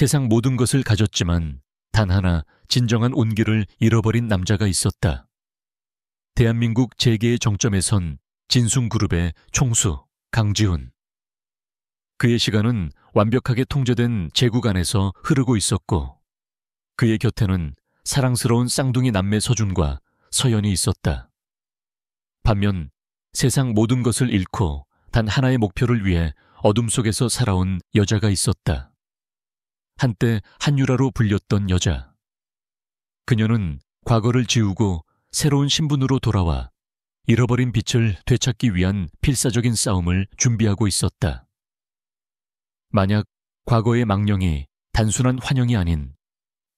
세상 모든 것을 가졌지만 단 하나 진정한 온기를 잃어버린 남자가 있었다. 대한민국 재계의 정점에 선 진숭그룹의 총수 강지훈. 그의 시간은 완벽하게 통제된 제국 안에서 흐르고 있었고 그의 곁에는 사랑스러운 쌍둥이 남매 서준과 서연이 있었다. 반면 세상 모든 것을 잃고 단 하나의 목표를 위해 어둠 속에서 살아온 여자가 있었다. 한때 한유라로 불렸던 여자. 그녀는 과거를 지우고 새로운 신분으로 돌아와 잃어버린 빛을 되찾기 위한 필사적인 싸움을 준비하고 있었다. 만약 과거의 망령이 단순한 환영이 아닌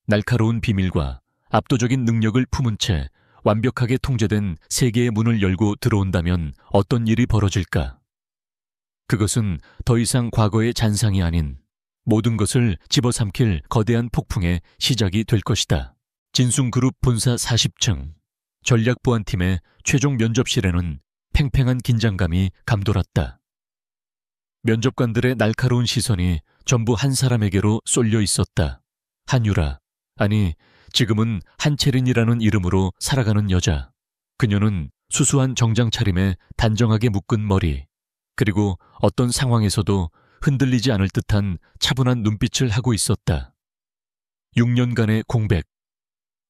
날카로운 비밀과 압도적인 능력을 품은 채 완벽하게 통제된 세계의 문을 열고 들어온다면 어떤 일이 벌어질까? 그것은 더 이상 과거의 잔상이 아닌 모든 것을 집어삼킬 거대한 폭풍의 시작이 될 것이다. 진숭그룹 본사 40층 전략보안팀의 최종 면접실에는 팽팽한 긴장감이 감돌았다. 면접관들의 날카로운 시선이 전부 한 사람에게로 쏠려 있었다. 한유라, 아니 지금은 한채린이라는 이름으로 살아가는 여자. 그녀는 수수한 정장 차림에 단정하게 묶은 머리, 그리고 어떤 상황에서도 흔들리지 않을 듯한 차분한 눈빛을 하고 있었다. 6년간의 공백.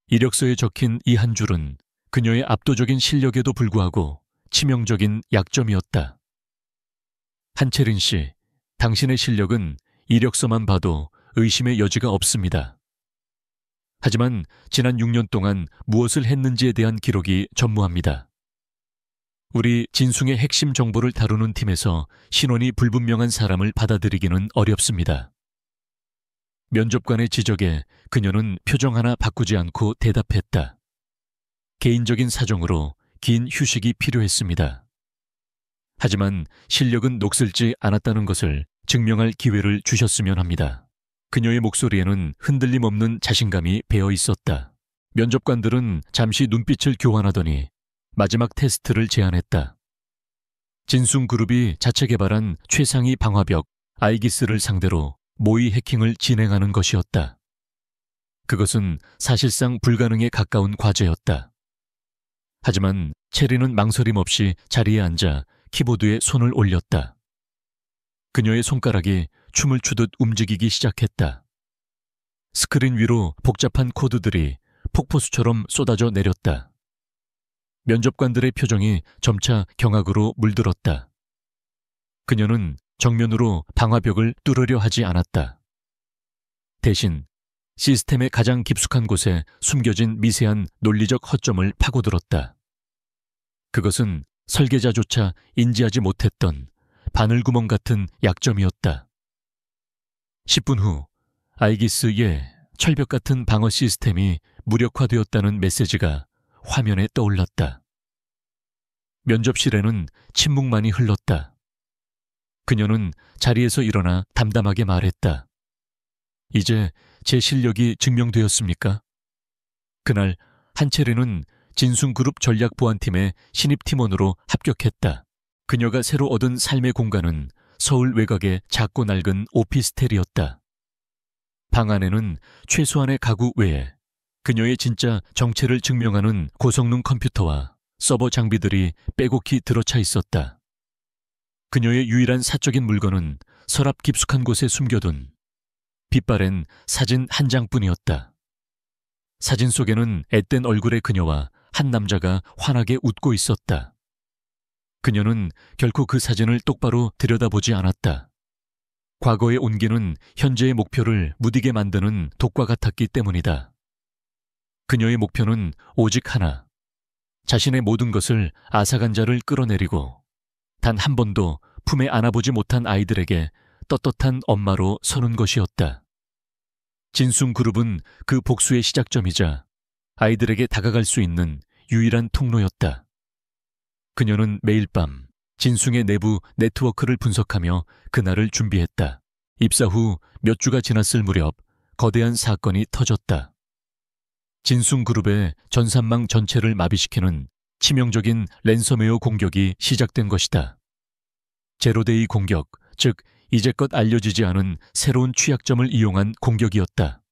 이력서에 적힌 이 한 줄은 그녀의 압도적인 실력에도 불구하고 치명적인 약점이었다. 한채린 씨, 당신의 실력은 이력서만 봐도 의심의 여지가 없습니다. 하지만 지난 6년 동안 무엇을 했는지에 대한 기록이 전무합니다. 우리 진숭의 핵심 정보를 다루는 팀에서 신원이 불분명한 사람을 받아들이기는 어렵습니다. 면접관의 지적에 그녀는 표정 하나 바꾸지 않고 대답했다. 개인적인 사정으로 긴 휴식이 필요했습니다. 하지만 실력은 녹슬지 않았다는 것을 증명할 기회를 주셨으면 합니다. 그녀의 목소리에는 흔들림 없는 자신감이 배어 있었다. 면접관들은 잠시 눈빛을 교환하더니 마지막 테스트를 제안했다. 진숭그룹이 자체 개발한 최상위 방화벽 아이기스를 상대로 모의 해킹을 진행하는 것이었다. 그것은 사실상 불가능에 가까운 과제였다. 하지만 체리는 망설임 없이 자리에 앉아 키보드에 손을 올렸다. 그녀의 손가락이 춤을 추듯 움직이기 시작했다. 스크린 위로 복잡한 코드들이 폭포수처럼 쏟아져 내렸다. 면접관들의 표정이 점차 경악으로 물들었다. 그녀는 정면으로 방화벽을 뚫으려 하지 않았다. 대신 시스템의 가장 깊숙한 곳에 숨겨진 미세한 논리적 허점을 파고들었다. 그것은 설계자조차 인지하지 못했던 바늘구멍 같은 약점이었다. 10분 후 아이기스의 철벽 같은 방어 시스템이 무력화되었다는 메시지가 화면에 떠올랐다. 면접실에는 침묵만이 흘렀다. 그녀는 자리에서 일어나 담담하게 말했다. 이제 제 실력이 증명되었습니까? 그날 한채린은 진숭그룹 전략보안팀의 신입팀원으로 합격했다. 그녀가 새로 얻은 삶의 공간은 서울 외곽의 작고 낡은 오피스텔이었다. 방 안에는 최소한의 가구 외에 그녀의 진짜 정체를 증명하는 고성능 컴퓨터와 서버 장비들이 빼곡히 들어차 있었다. 그녀의 유일한 사적인 물건은 서랍 깊숙한 곳에 숨겨둔 빛바랜 사진 한 장뿐이었다. 사진 속에는 앳된 얼굴의 그녀와 한 남자가 환하게 웃고 있었다. 그녀는 결코 그 사진을 똑바로 들여다보지 않았다. 과거의 온기는 현재의 목표를 무디게 만드는 독과 같았기 때문이다. 그녀의 목표는 오직 하나. 자신의 모든 것을 앗아간 자를 끌어내리고 단 한 번도 품에 안아보지 못한 아이들에게 떳떳한 엄마로 서는 것이었다. 진숭그룹은 그 복수의 시작점이자 아이들에게 다가갈 수 있는 유일한 통로였다. 그녀는 매일 밤 진숭의 내부 네트워크를 분석하며 그날을 준비했다. 입사 후 몇 주가 지났을 무렵 거대한 사건이 터졌다. 진숭그룹의 전산망 전체를 마비시키는 치명적인 랜섬웨어 공격이 시작된 것이다. 제로데이 공격, 즉 이제껏 알려지지 않은 새로운 취약점을 이용한 공격이었다.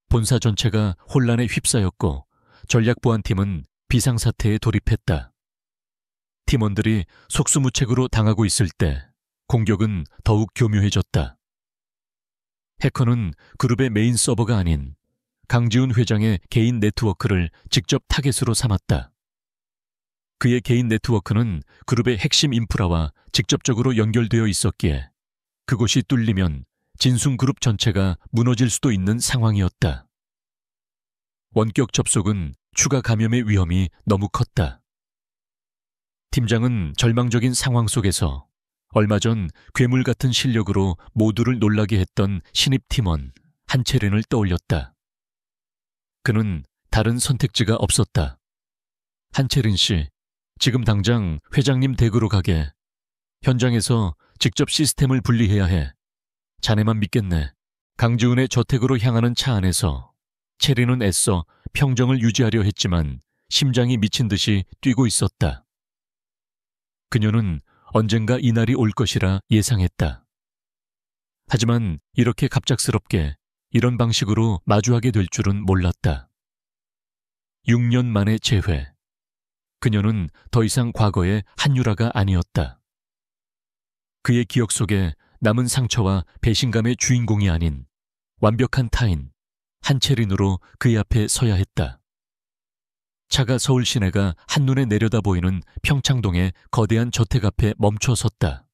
본사 전체가 혼란에 휩싸였고 전략보안팀은 비상사태에 돌입했다. 팀원들이 속수무책으로 당하고 있을 때 공격은 더욱 교묘해졌다. 해커는 그룹의 메인 서버가 아닌 강지훈 회장의 개인 네트워크를 직접 타겟으로 삼았다. 그의 개인 네트워크는 그룹의 핵심 인프라와 직접적으로 연결되어 있었기에 그곳이 뚫리면 진숭그룹 전체가 무너질 수도 있는 상황이었다. 원격 접속은 추가 감염의 위험이 너무 컸다. 팀장은 절망적인 상황 속에서 얼마 전 괴물 같은 실력으로 모두를 놀라게 했던 신입 팀원 한채린을 떠올렸다. 그는 다른 선택지가 없었다. 한채린 씨, 지금 당장 회장님 댁으로 가게. 현장에서 직접 시스템을 분리해야 해. 자네만 믿겠네. 강지훈의 저택으로 향하는 차 안에서 채린은 애써 평정을 유지하려 했지만 심장이 미친 듯이 뛰고 있었다. 그녀는 언젠가 이날이 올 것이라 예상했다. 하지만 이렇게 갑작스럽게 이런 방식으로 마주하게 될 줄은 몰랐다. 6년 만의 재회. 그녀는 더 이상 과거의 한유라가 아니었다. 그의 기억 속에 남은 상처와 배신감의 주인공이 아닌 완벽한 타인 한채린으로 그의 앞에 서야 했다. 차가 서울 시내가 한눈에 내려다 보이는 평창동의 거대한 저택 앞에 멈춰 섰다.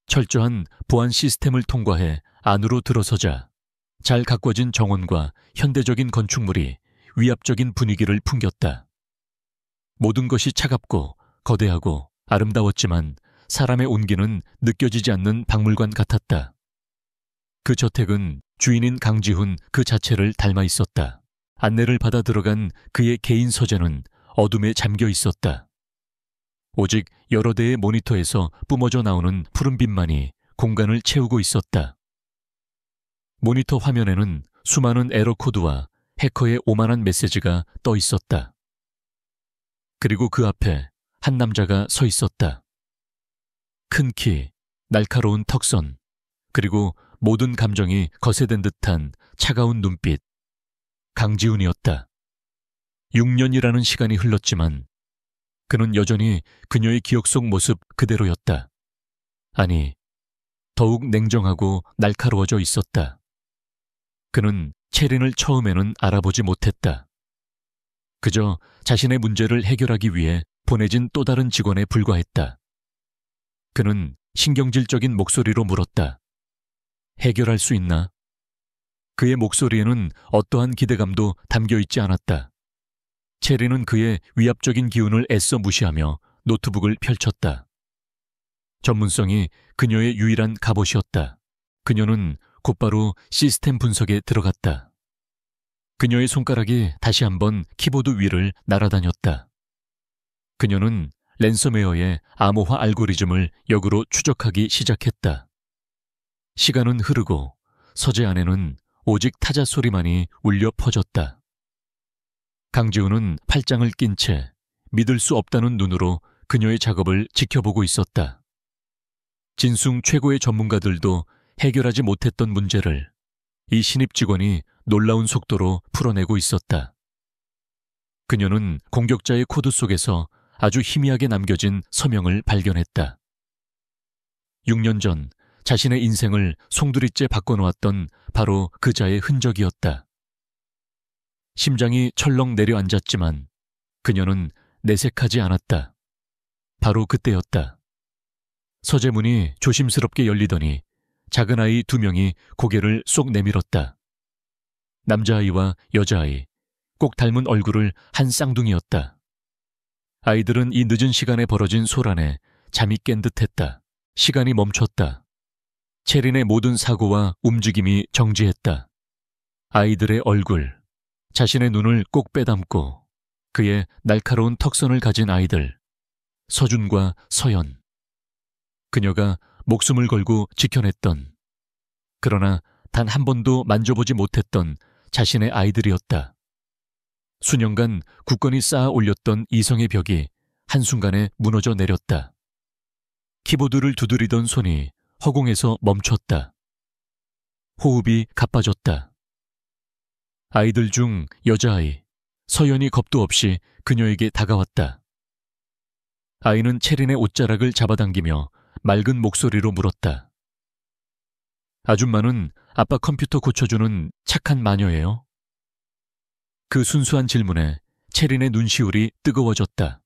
철저한 보안 시스템을 통과해 안으로 들어서자 잘 가꿔진 정원과 현대적인 건축물이 위압적인 분위기를 풍겼다. 모든 것이 차갑고 거대하고 아름다웠지만 사람의 온기는 느껴지지 않는 박물관 같았다. 그 저택은 주인인 강지훈 그 자체를 닮아 있었다. 안내를 받아 들어간 그의 개인 서재는 어둠에 잠겨 있었다. 오직 여러 대의 모니터에서 뿜어져 나오는 푸른빛만이 공간을 채우고 있었다. 모니터 화면에는 수많은 에러 코드와 해커의 오만한 메시지가 떠 있었다. 그리고 그 앞에 한 남자가 서 있었다. 큰 키, 날카로운 턱선, 그리고 모든 감정이 거세된 듯한 차가운 눈빛. 강지훈이었다. 6년이라는 시간이 흘렀지만 그는 여전히 그녀의 기억 속 모습 그대로였다. 아니, 더욱 냉정하고 날카로워져 있었다. 그는 채린을 처음에는 알아보지 못했다. 그저 자신의 문제를 해결하기 위해 보내진 또 다른 직원에 불과했다. 그는 신경질적인 목소리로 물었다. 해결할 수 있나? 그의 목소리에는 어떠한 기대감도 담겨 있지 않았다. 채린은 그의 위압적인 기운을 애써 무시하며 노트북을 펼쳤다. 전문성이 그녀의 유일한 갑옷이었다. 그녀는 곧바로 시스템 분석에 들어갔다. 그녀의 손가락이 다시 한번 키보드 위를 날아다녔다. 그녀는 랜섬웨어의 암호화 알고리즘을 역으로 추적하기 시작했다. 시간은 흐르고 서재 안에는 오직 타자 소리만이 울려 퍼졌다. 강지훈은 팔짱을 낀 채 믿을 수 없다는 눈으로 그녀의 작업을 지켜보고 있었다. 진숭 최고의 전문가들도 해결하지 못했던 문제를 이 신입 직원이 놀라운 속도로 풀어내고 있었다. 그녀는 공격자의 코드 속에서 아주 희미하게 남겨진 서명을 발견했다. 6년 전 자신의 인생을 송두리째 바꿔놓았던 바로 그자의 흔적이었다. 심장이 철렁 내려앉았지만 그녀는 내색하지 않았다. 바로 그때였다. 서재문이 조심스럽게 열리더니 작은 아이 2명이 고개를 쏙 내밀었다. 남자아이와 여자아이, 꼭 닮은 얼굴을 한 쌍둥이였다. 아이들은 이 늦은 시간에 벌어진 소란에 잠이 깬 듯했다. 시간이 멈췄다. 채린의 모든 사고와 움직임이 정지했다. 아이들의 얼굴, 자신의 눈을 꼭 빼담고 그의 날카로운 턱선을 가진 아이들, 서준과 서연. 그녀가 목숨을 걸고 지켜냈던, 그러나 단 한 번도 만져보지 못했던 자신의 아이들이었다. 수년간 굳건히 쌓아 올렸던 이성의 벽이 한순간에 무너져 내렸다. 키보드를 두드리던 손이 허공에서 멈췄다. 호흡이 가빠졌다. 아이들 중 여자아이, 서연이 겁도 없이 그녀에게 다가왔다. 아이는 채린의 옷자락을 잡아당기며 맑은 목소리로 물었다. 아줌마는 아빠 컴퓨터 고쳐주는 착한 마녀예요? 그 순수한 질문에 채린의 눈시울이 뜨거워졌다.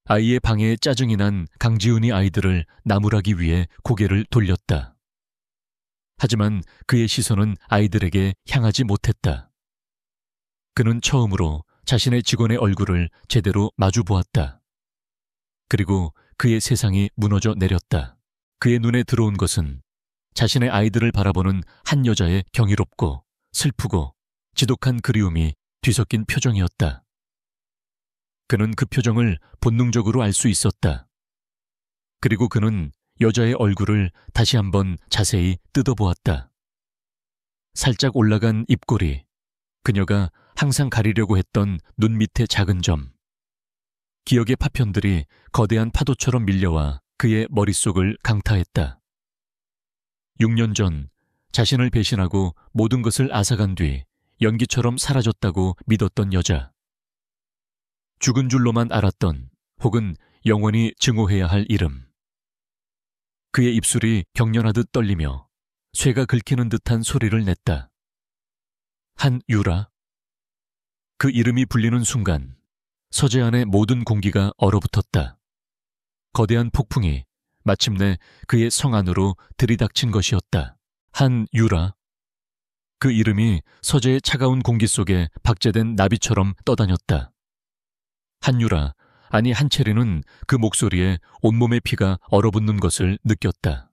아이의 방해에 짜증이 난 강지훈이 아이들을 나무라기 위해 고개를 돌렸다. 하지만 그의 시선은 아이들에게 향하지 못했다. 그는 처음으로 자신의 직원의 얼굴을 제대로 마주 보았다. 그리고 그의 세상이 무너져 내렸다. 그의 눈에 들어온 것은 자신의 아이들을 바라보는 한 여자의 경이롭고 슬프고 지독한 그리움이 뒤섞인 표정이었다. 그는 그 표정을 본능적으로 알 수 있었다. 그리고 그는 여자의 얼굴을 다시 한번 자세히 뜯어보았다. 살짝 올라간 입꼬리, 그녀가 항상 가리려고 했던 눈 밑의 작은 점. 기억의 파편들이 거대한 파도처럼 밀려와 그의 머릿속을 강타했다. 6년 전 자신을 배신하고 모든 것을 앗아간 뒤 연기처럼 사라졌다고 믿었던 여자. 죽은 줄로만 알았던 혹은 영원히 증오해야 할 이름. 그의 입술이 경련하듯 떨리며 쇠가 긁히는 듯한 소리를 냈다. 한유라. 그 이름이 불리는 순간 서재 안의 모든 공기가 얼어붙었다. 거대한 폭풍이 마침내 그의 성 안으로 들이닥친 것이었다. 한유라. 그 이름이 서재의 차가운 공기 속에 박제된 나비처럼 떠다녔다. 한유라, 아니 한채리는 그 목소리에 온몸의 피가 얼어붙는 것을 느꼈다.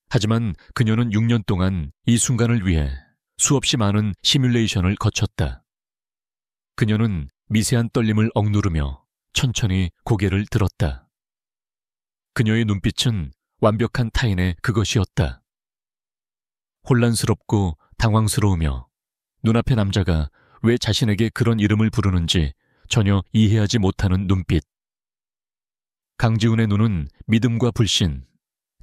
하지만 그녀는 6년 동안 이 순간을 위해 수없이 많은 시뮬레이션을 거쳤다. 그녀는 미세한 떨림을 억누르며 천천히 고개를 들었다. 그녀의 눈빛은 완벽한 타인의 그것이었다. 혼란스럽고 당황스러우며 눈앞의 남자가 왜 자신에게 그런 이름을 부르는지 전혀 이해하지 못하는 눈빛. 강지훈의 눈은 믿음과 불신,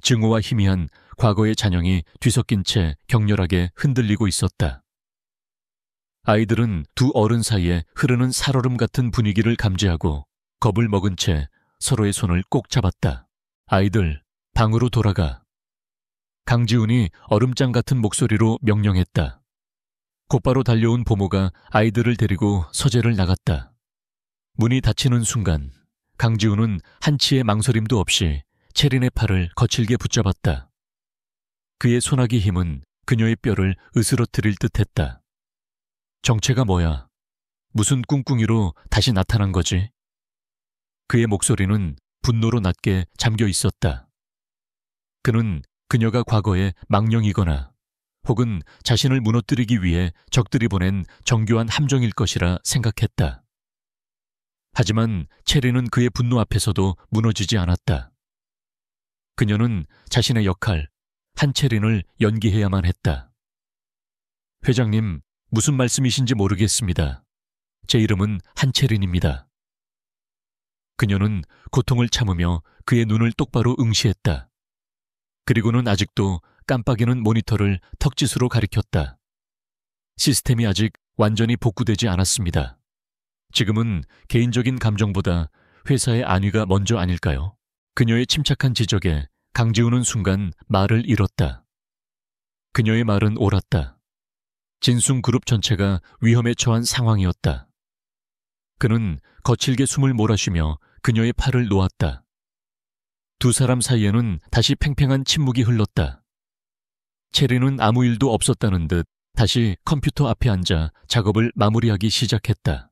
증오와 희미한 과거의 잔영이 뒤섞인 채 격렬하게 흔들리고 있었다. 아이들은 두 어른 사이에 흐르는 살얼음 같은 분위기를 감지하고 겁을 먹은 채 서로의 손을 꼭 잡았다. 아이들, 방으로 돌아가. 강지훈이 얼음장 같은 목소리로 명령했다. 곧바로 달려온 보모가 아이들을 데리고 서재를 나갔다. 문이 닫히는 순간 강지훈은 한치의 망설임도 없이 채린의 팔을 거칠게 붙잡았다. 그의 소나기 힘은 그녀의 뼈를 으스러뜨릴 듯했다. 정체가 뭐야? 무슨 꿍꿍이로 다시 나타난 거지? 그의 목소리는 분노로 낮게 잠겨 있었다. 그는 그녀가 과거에 망령이거나 혹은 자신을 무너뜨리기 위해 적들이 보낸 정교한 함정일 것이라 생각했다. 하지만 체리는 그의 분노 앞에서도 무너지지 않았다. 그녀는 자신의 역할, 한채린을 연기해야만 했다. 회장님, 무슨 말씀이신지 모르겠습니다. 제 이름은 한채린입니다. 그녀는 고통을 참으며 그의 눈을 똑바로 응시했다. 그리고는 아직도 깜빡이는 모니터를 턱짓으로 가리켰다. 시스템이 아직 완전히 복구되지 않았습니다. 지금은 개인적인 감정보다 회사의 안위가 먼저 아닐까요? 그녀의 침착한 지적에 강지훈은 순간 말을 잃었다. 그녀의 말은 옳았다. 진숭그룹 전체가 위험에 처한 상황이었다. 그는 거칠게 숨을 몰아쉬며 그녀의 팔을 놓았다. 두 사람 사이에는 다시 팽팽한 침묵이 흘렀다. 체리는 아무 일도 없었다는 듯 다시 컴퓨터 앞에 앉아 작업을 마무리하기 시작했다.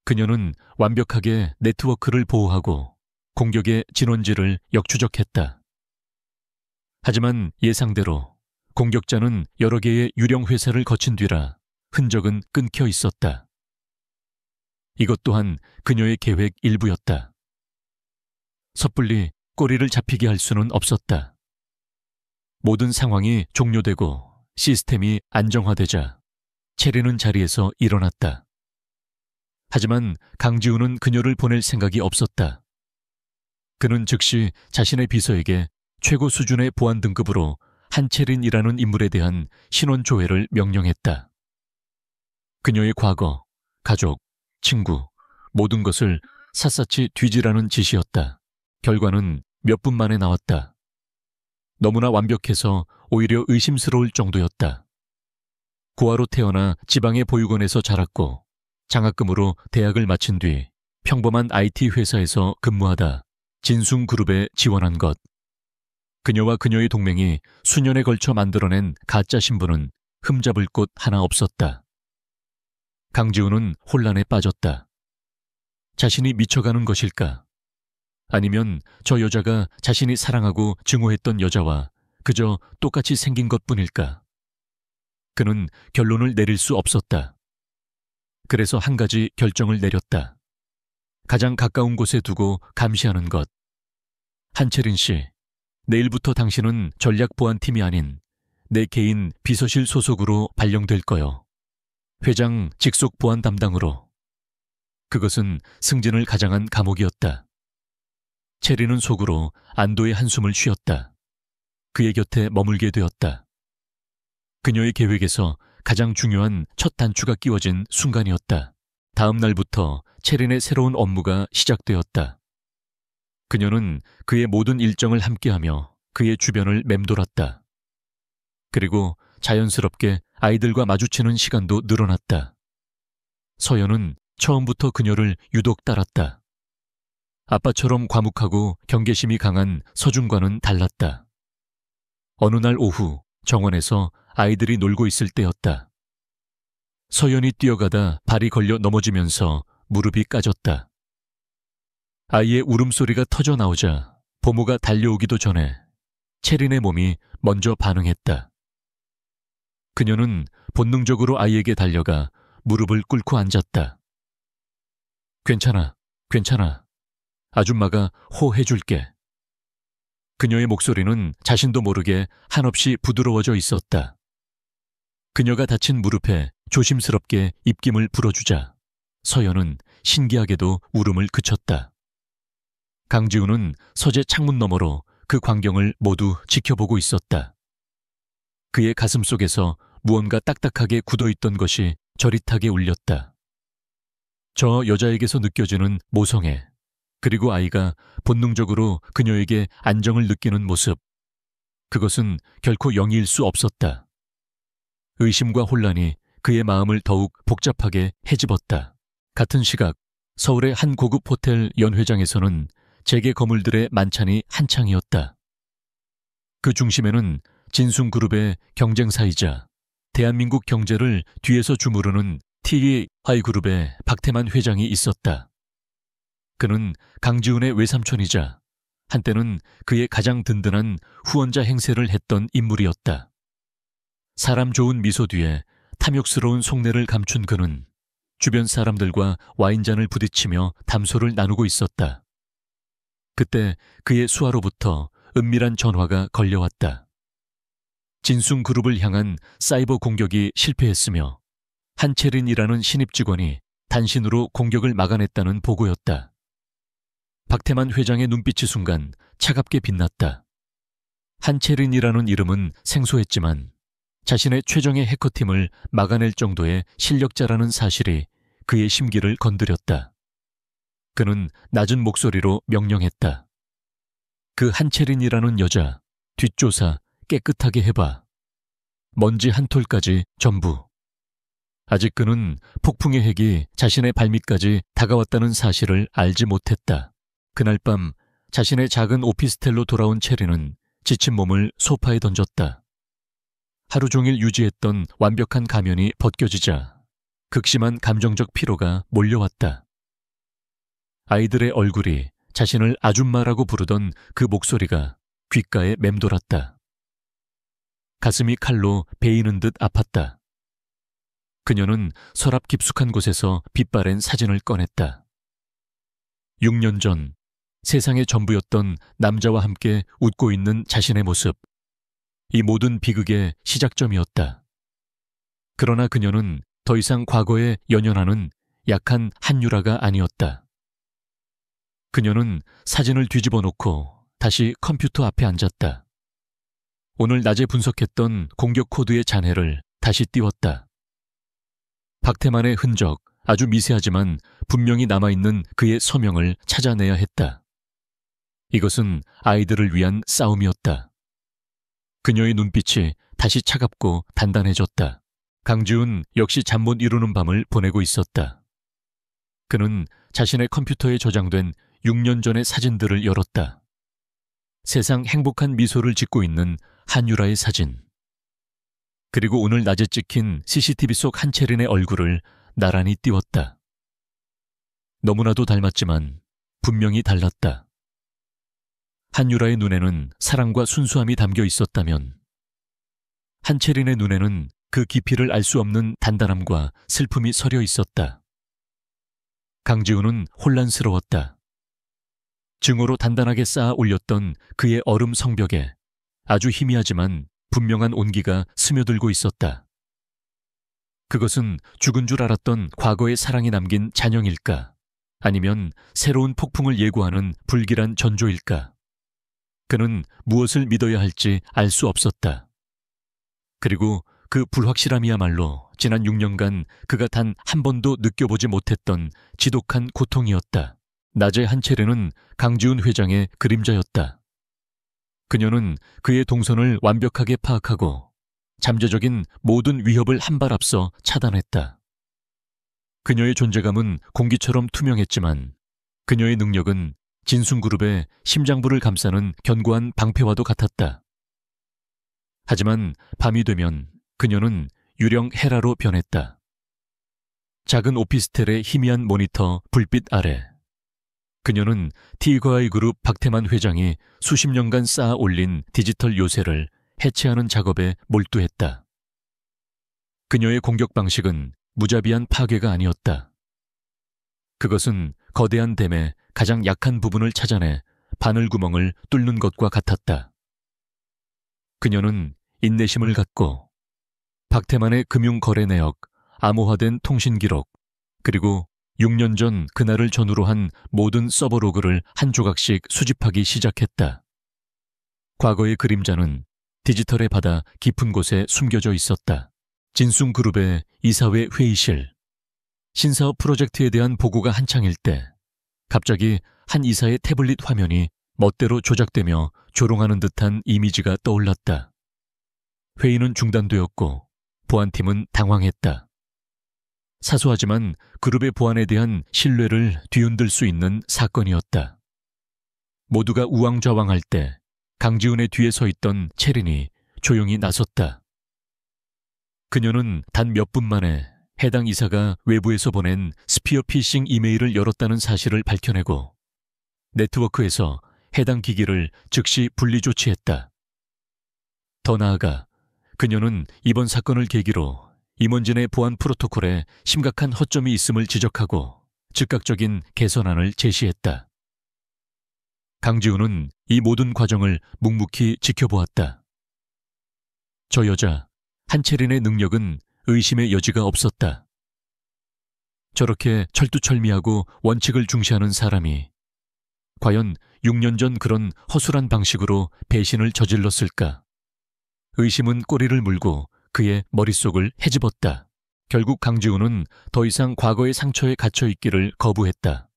그녀는 완벽하게 네트워크를 보호하고 공격의 진원지를 역추적했다. 하지만 예상대로 공격자는 여러 개의 유령 회사를 거친 뒤라 흔적은 끊겨 있었다. 이것 또한 그녀의 계획 일부였다. 섣불리 꼬리를 잡히게 할 수는 없었다. 모든 상황이 종료되고 시스템이 안정화되자 체리는 자리에서 일어났다. 하지만 강지훈은 그녀를 보낼 생각이 없었다. 그는 즉시 자신의 비서에게 최고 수준의 보안 등급으로 한채린이라는 인물에 대한 신원 조회를 명령했다. 그녀의 과거, 가족, 친구, 모든 것을 샅샅이 뒤지라는 지시였다. 결과는 몇 분 만에 나왔다. 너무나 완벽해서 오히려 의심스러울 정도였다. 고아로 태어나 지방의 보육원에서 자랐고 장학금으로 대학을 마친 뒤 평범한 IT 회사에서 근무하다 진숭그룹에 지원한 것. 그녀와 그녀의 동맹이 수년에 걸쳐 만들어낸 가짜 신분은 흠잡을 곳 하나 없었다. 강지우는 혼란에 빠졌다. 자신이 미쳐가는 것일까? 아니면 저 여자가 자신이 사랑하고 증오했던 여자와 그저 똑같이 생긴 것뿐일까? 그는 결론을 내릴 수 없었다. 그래서 한 가지 결정을 내렸다. 가장 가까운 곳에 두고 감시하는 것. 한채린 씨, 내일부터 당신은 전략보안팀이 아닌 내 개인 비서실 소속으로 발령될 거요. 회장 직속 보안 담당으로. 그것은 승진을 가장한 감옥이었다. 체리는 속으로 안도의 한숨을 쉬었다. 그의 곁에 머물게 되었다. 그녀의 계획에서 가장 중요한 첫 단추가 끼워진 순간이었다. 다음 날부터 체린의 새로운 업무가 시작되었다. 그녀는 그의 모든 일정을 함께하며 그의 주변을 맴돌았다. 그리고 자연스럽게 아이들과 마주치는 시간도 늘어났다. 서연은 처음부터 그녀를 유독 따랐다. 아빠처럼 과묵하고 경계심이 강한 서준과는 달랐다. 어느 날 오후 정원에서 아이들이 놀고 있을 때였다. 서연이 뛰어가다 발이 걸려 넘어지면서 무릎이 까졌다. 아이의 울음소리가 터져 나오자 보모가 달려오기도 전에 체린의 몸이 먼저 반응했다. 그녀는 본능적으로 아이에게 달려가 무릎을 꿇고 앉았다. 괜찮아, 괜찮아. 아줌마가 호해줄게. 그녀의 목소리는 자신도 모르게 한없이 부드러워져 있었다. 그녀가 다친 무릎에 조심스럽게 입김을 불어주자 서연은 신기하게도 울음을 그쳤다. 강지우는 서재 창문 너머로 그 광경을 모두 지켜보고 있었다. 그의 가슴 속에서 무언가 딱딱하게 굳어있던 것이 저릿하게 울렸다. 저 여자에게서 느껴지는 모성애, 그리고 아이가 본능적으로 그녀에게 안정을 느끼는 모습, 그것은 결코 영이일 수 없었다. 의심과 혼란이 그의 마음을 더욱 복잡하게 헤집었다. 같은 시각 서울의 한 고급 호텔 연회장에서는 재계 거물들의 만찬이 한창이었다. 그 중심에는 진숭그룹의 경쟁사이자 대한민국 경제를 뒤에서 주무르는 TEI그룹의 박태만 회장이 있었다. 그는 강지훈의 외삼촌이자 한때는 그의 가장 든든한 후원자 행세를 했던 인물이었다. 사람 좋은 미소 뒤에 탐욕스러운 속내를 감춘 그는 주변 사람들과 와인잔을 부딪히며 담소를 나누고 있었다. 그때 그의 수하로부터 은밀한 전화가 걸려왔다. 진숭그룹을 향한 사이버 공격이 실패했으며 한채린이라는 신입 직원이 단신으로 공격을 막아냈다는 보고였다. 박태만 회장의 눈빛이 순간 차갑게 빛났다. 한채린이라는 이름은 생소했지만 자신의 최정예 해커팀을 막아낼 정도의 실력자라는 사실이 그의 심기를 건드렸다. 그는 낮은 목소리로 명령했다. 그 한채린이라는 여자, 뒷조사 깨끗하게 해봐. 먼지 한 톨까지 전부. 아직 그는 폭풍의 핵이 자신의 발밑까지 다가왔다는 사실을 알지 못했다. 그날 밤 자신의 작은 오피스텔로 돌아온 체리는 지친 몸을 소파에 던졌다. 하루 종일 유지했던 완벽한 가면이 벗겨지자 극심한 감정적 피로가 몰려왔다. 아이들의 얼굴이 자신을 아줌마라고 부르던 그 목소리가 귓가에 맴돌았다. 가슴이 칼로 베이는 듯 아팠다. 그녀는 서랍 깊숙한 곳에서 빛바랜 사진을 꺼냈다. 6년 전 세상의 전부였던 남자와 함께 웃고 있는 자신의 모습. 이 모든 비극의 시작점이었다. 그러나 그녀는 더 이상 과거에 연연하는 약한 한유라가 아니었다. 그녀는 사진을 뒤집어 놓고 다시 컴퓨터 앞에 앉았다. 오늘 낮에 분석했던 공격 코드의 잔해를 다시 띄웠다. 박태만의 흔적, 아주 미세하지만 분명히 남아있는 그의 서명을 찾아내야 했다. 이것은 아이들을 위한 싸움이었다. 그녀의 눈빛이 다시 차갑고 단단해졌다. 강지훈 역시 잠 못 이루는 밤을 보내고 있었다. 그는 자신의 컴퓨터에 저장된 6년 전의 사진들을 열었다. 세상 행복한 미소를 짓고 있는 한유라의 사진. 그리고 오늘 낮에 찍힌 CCTV 속 한채린의 얼굴을 나란히 띄웠다. 너무나도 닮았지만 분명히 달랐다. 한유라의 눈에는 사랑과 순수함이 담겨 있었다면 한채린의 눈에는 그 깊이를 알 수 없는 단단함과 슬픔이 서려 있었다. 강지훈은 혼란스러웠다. 증오로 단단하게 쌓아 올렸던 그의 얼음 성벽에 아주 희미하지만 분명한 온기가 스며들고 있었다. 그것은 죽은 줄 알았던 과거의 사랑이 남긴 잔영일까? 아니면 새로운 폭풍을 예고하는 불길한 전조일까? 그는 무엇을 믿어야 할지 알 수 없었다. 그리고 그 불확실함이야말로 지난 6년간 그가 단 한 번도 느껴보지 못했던 지독한 고통이었다. 낮에 한채린은 강지훈 회장의 그림자였다. 그녀는 그의 동선을 완벽하게 파악하고 잠재적인 모든 위협을 한 발 앞서 차단했다. 그녀의 존재감은 공기처럼 투명했지만 그녀의 능력은 진순그룹의 심장부를 감싸는 견고한 방패와도 같았다. 하지만 밤이 되면 그녀는 유령 헤라로 변했다. 작은 오피스텔의 희미한 모니터 불빛 아래 그녀는 T과의 그룹 박태만 회장이 수십 년간 쌓아 올린 디지털 요새를 해체하는 작업에 몰두했다. 그녀의 공격 방식은 무자비한 파괴가 아니었다. 그것은 거대한 댐의 가장 약한 부분을 찾아내 바늘구멍을 뚫는 것과 같았다. 그녀는 인내심을 갖고 박태만의 금융거래 내역, 암호화된 통신기록, 그리고 6년 전 그날을 전후로 한 모든 서버로그를 한 조각씩 수집하기 시작했다. 과거의 그림자는 디지털의 바다 깊은 곳에 숨겨져 있었다. 진순그룹의 이사회 회의실. 신사업 프로젝트에 대한 보고가 한창일 때 갑자기 한 이사의 태블릿 화면이 멋대로 조작되며 조롱하는 듯한 이미지가 떠올랐다. 회의는 중단되었고 보안팀은 당황했다. 사소하지만 그룹의 보안에 대한 신뢰를 뒤흔들 수 있는 사건이었다. 모두가 우왕좌왕할 때 강지훈의 뒤에 서 있던 채린이 조용히 나섰다. 그녀는 단 몇 분 만에 해당 이사가 외부에서 보낸 스피어 피싱 이메일을 열었다는 사실을 밝혀내고 네트워크에서 해당 기기를 즉시 분리 조치했다. 더 나아가 그녀는 이번 사건을 계기로 임원진의 보안 프로토콜에 심각한 허점이 있음을 지적하고 즉각적인 개선안을 제시했다. 강지훈은 이 모든 과정을 묵묵히 지켜보았다. 저 여자 한채린의 능력은 의심의 여지가 없었다. 저렇게 철두철미하고 원칙을 중시하는 사람이 과연 6년 전 그런 허술한 방식으로 배신을 저질렀을까? 의심은 꼬리를 물고 그의 머릿속을 헤집었다. 결국 강지훈은 더 이상 과거의 상처에 갇혀 있기를 거부했다.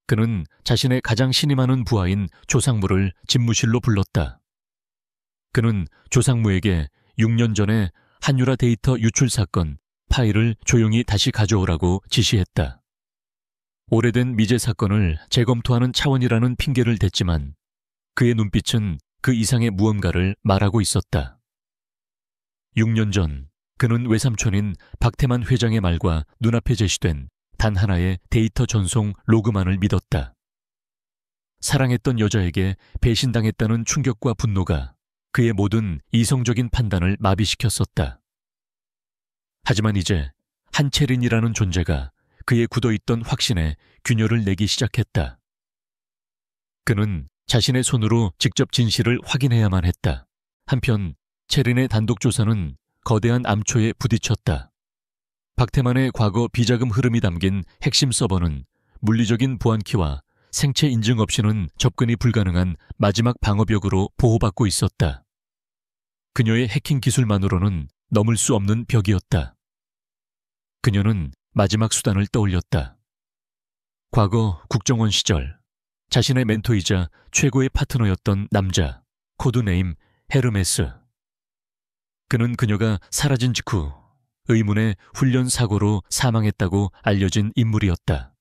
그는 자신의 가장 신임하는 부하인 조상무를 집무실로 불렀다. 그는 조상무에게 6년 전에 한유라 데이터 유출 사건 파일을 조용히 다시 가져오라고 지시했다. 오래된 미제 사건을 재검토하는 차원이라는 핑계를 댔지만 그의 눈빛은 그 이상의 무언가를 말하고 있었다. 6년 전 그는 외삼촌인 박태만 회장의 말과 눈앞에 제시된 단 하나의 데이터 전송 로그만을 믿었다. 사랑했던 여자에게 배신당했다는 충격과 분노가 그의 모든 이성적인 판단을 마비시켰었다. 하지만 이제 한채린이라는 존재가 그의 굳어있던 확신에 균열을 내기 시작했다. 그는 자신의 손으로 직접 진실을 확인해야만 했다. 한편 채린의 단독 조사는 거대한 암초에 부딪혔다. 박태만의 과거 비자금 흐름이 담긴 핵심 서버는 물리적인 보안키와 생체 인증 없이는 접근이 불가능한 마지막 방어벽으로 보호받고 있었다. 그녀의 해킹 기술만으로는 넘을 수 없는 벽이었다. 그녀는 마지막 수단을 떠올렸다. 과거 국정원 시절 자신의 멘토이자 최고의 파트너였던 남자, 코드네임 헤르메스. 그는 그녀가 사라진 직후 의문의 훈련 사고로 사망했다고 알려진 인물이었다.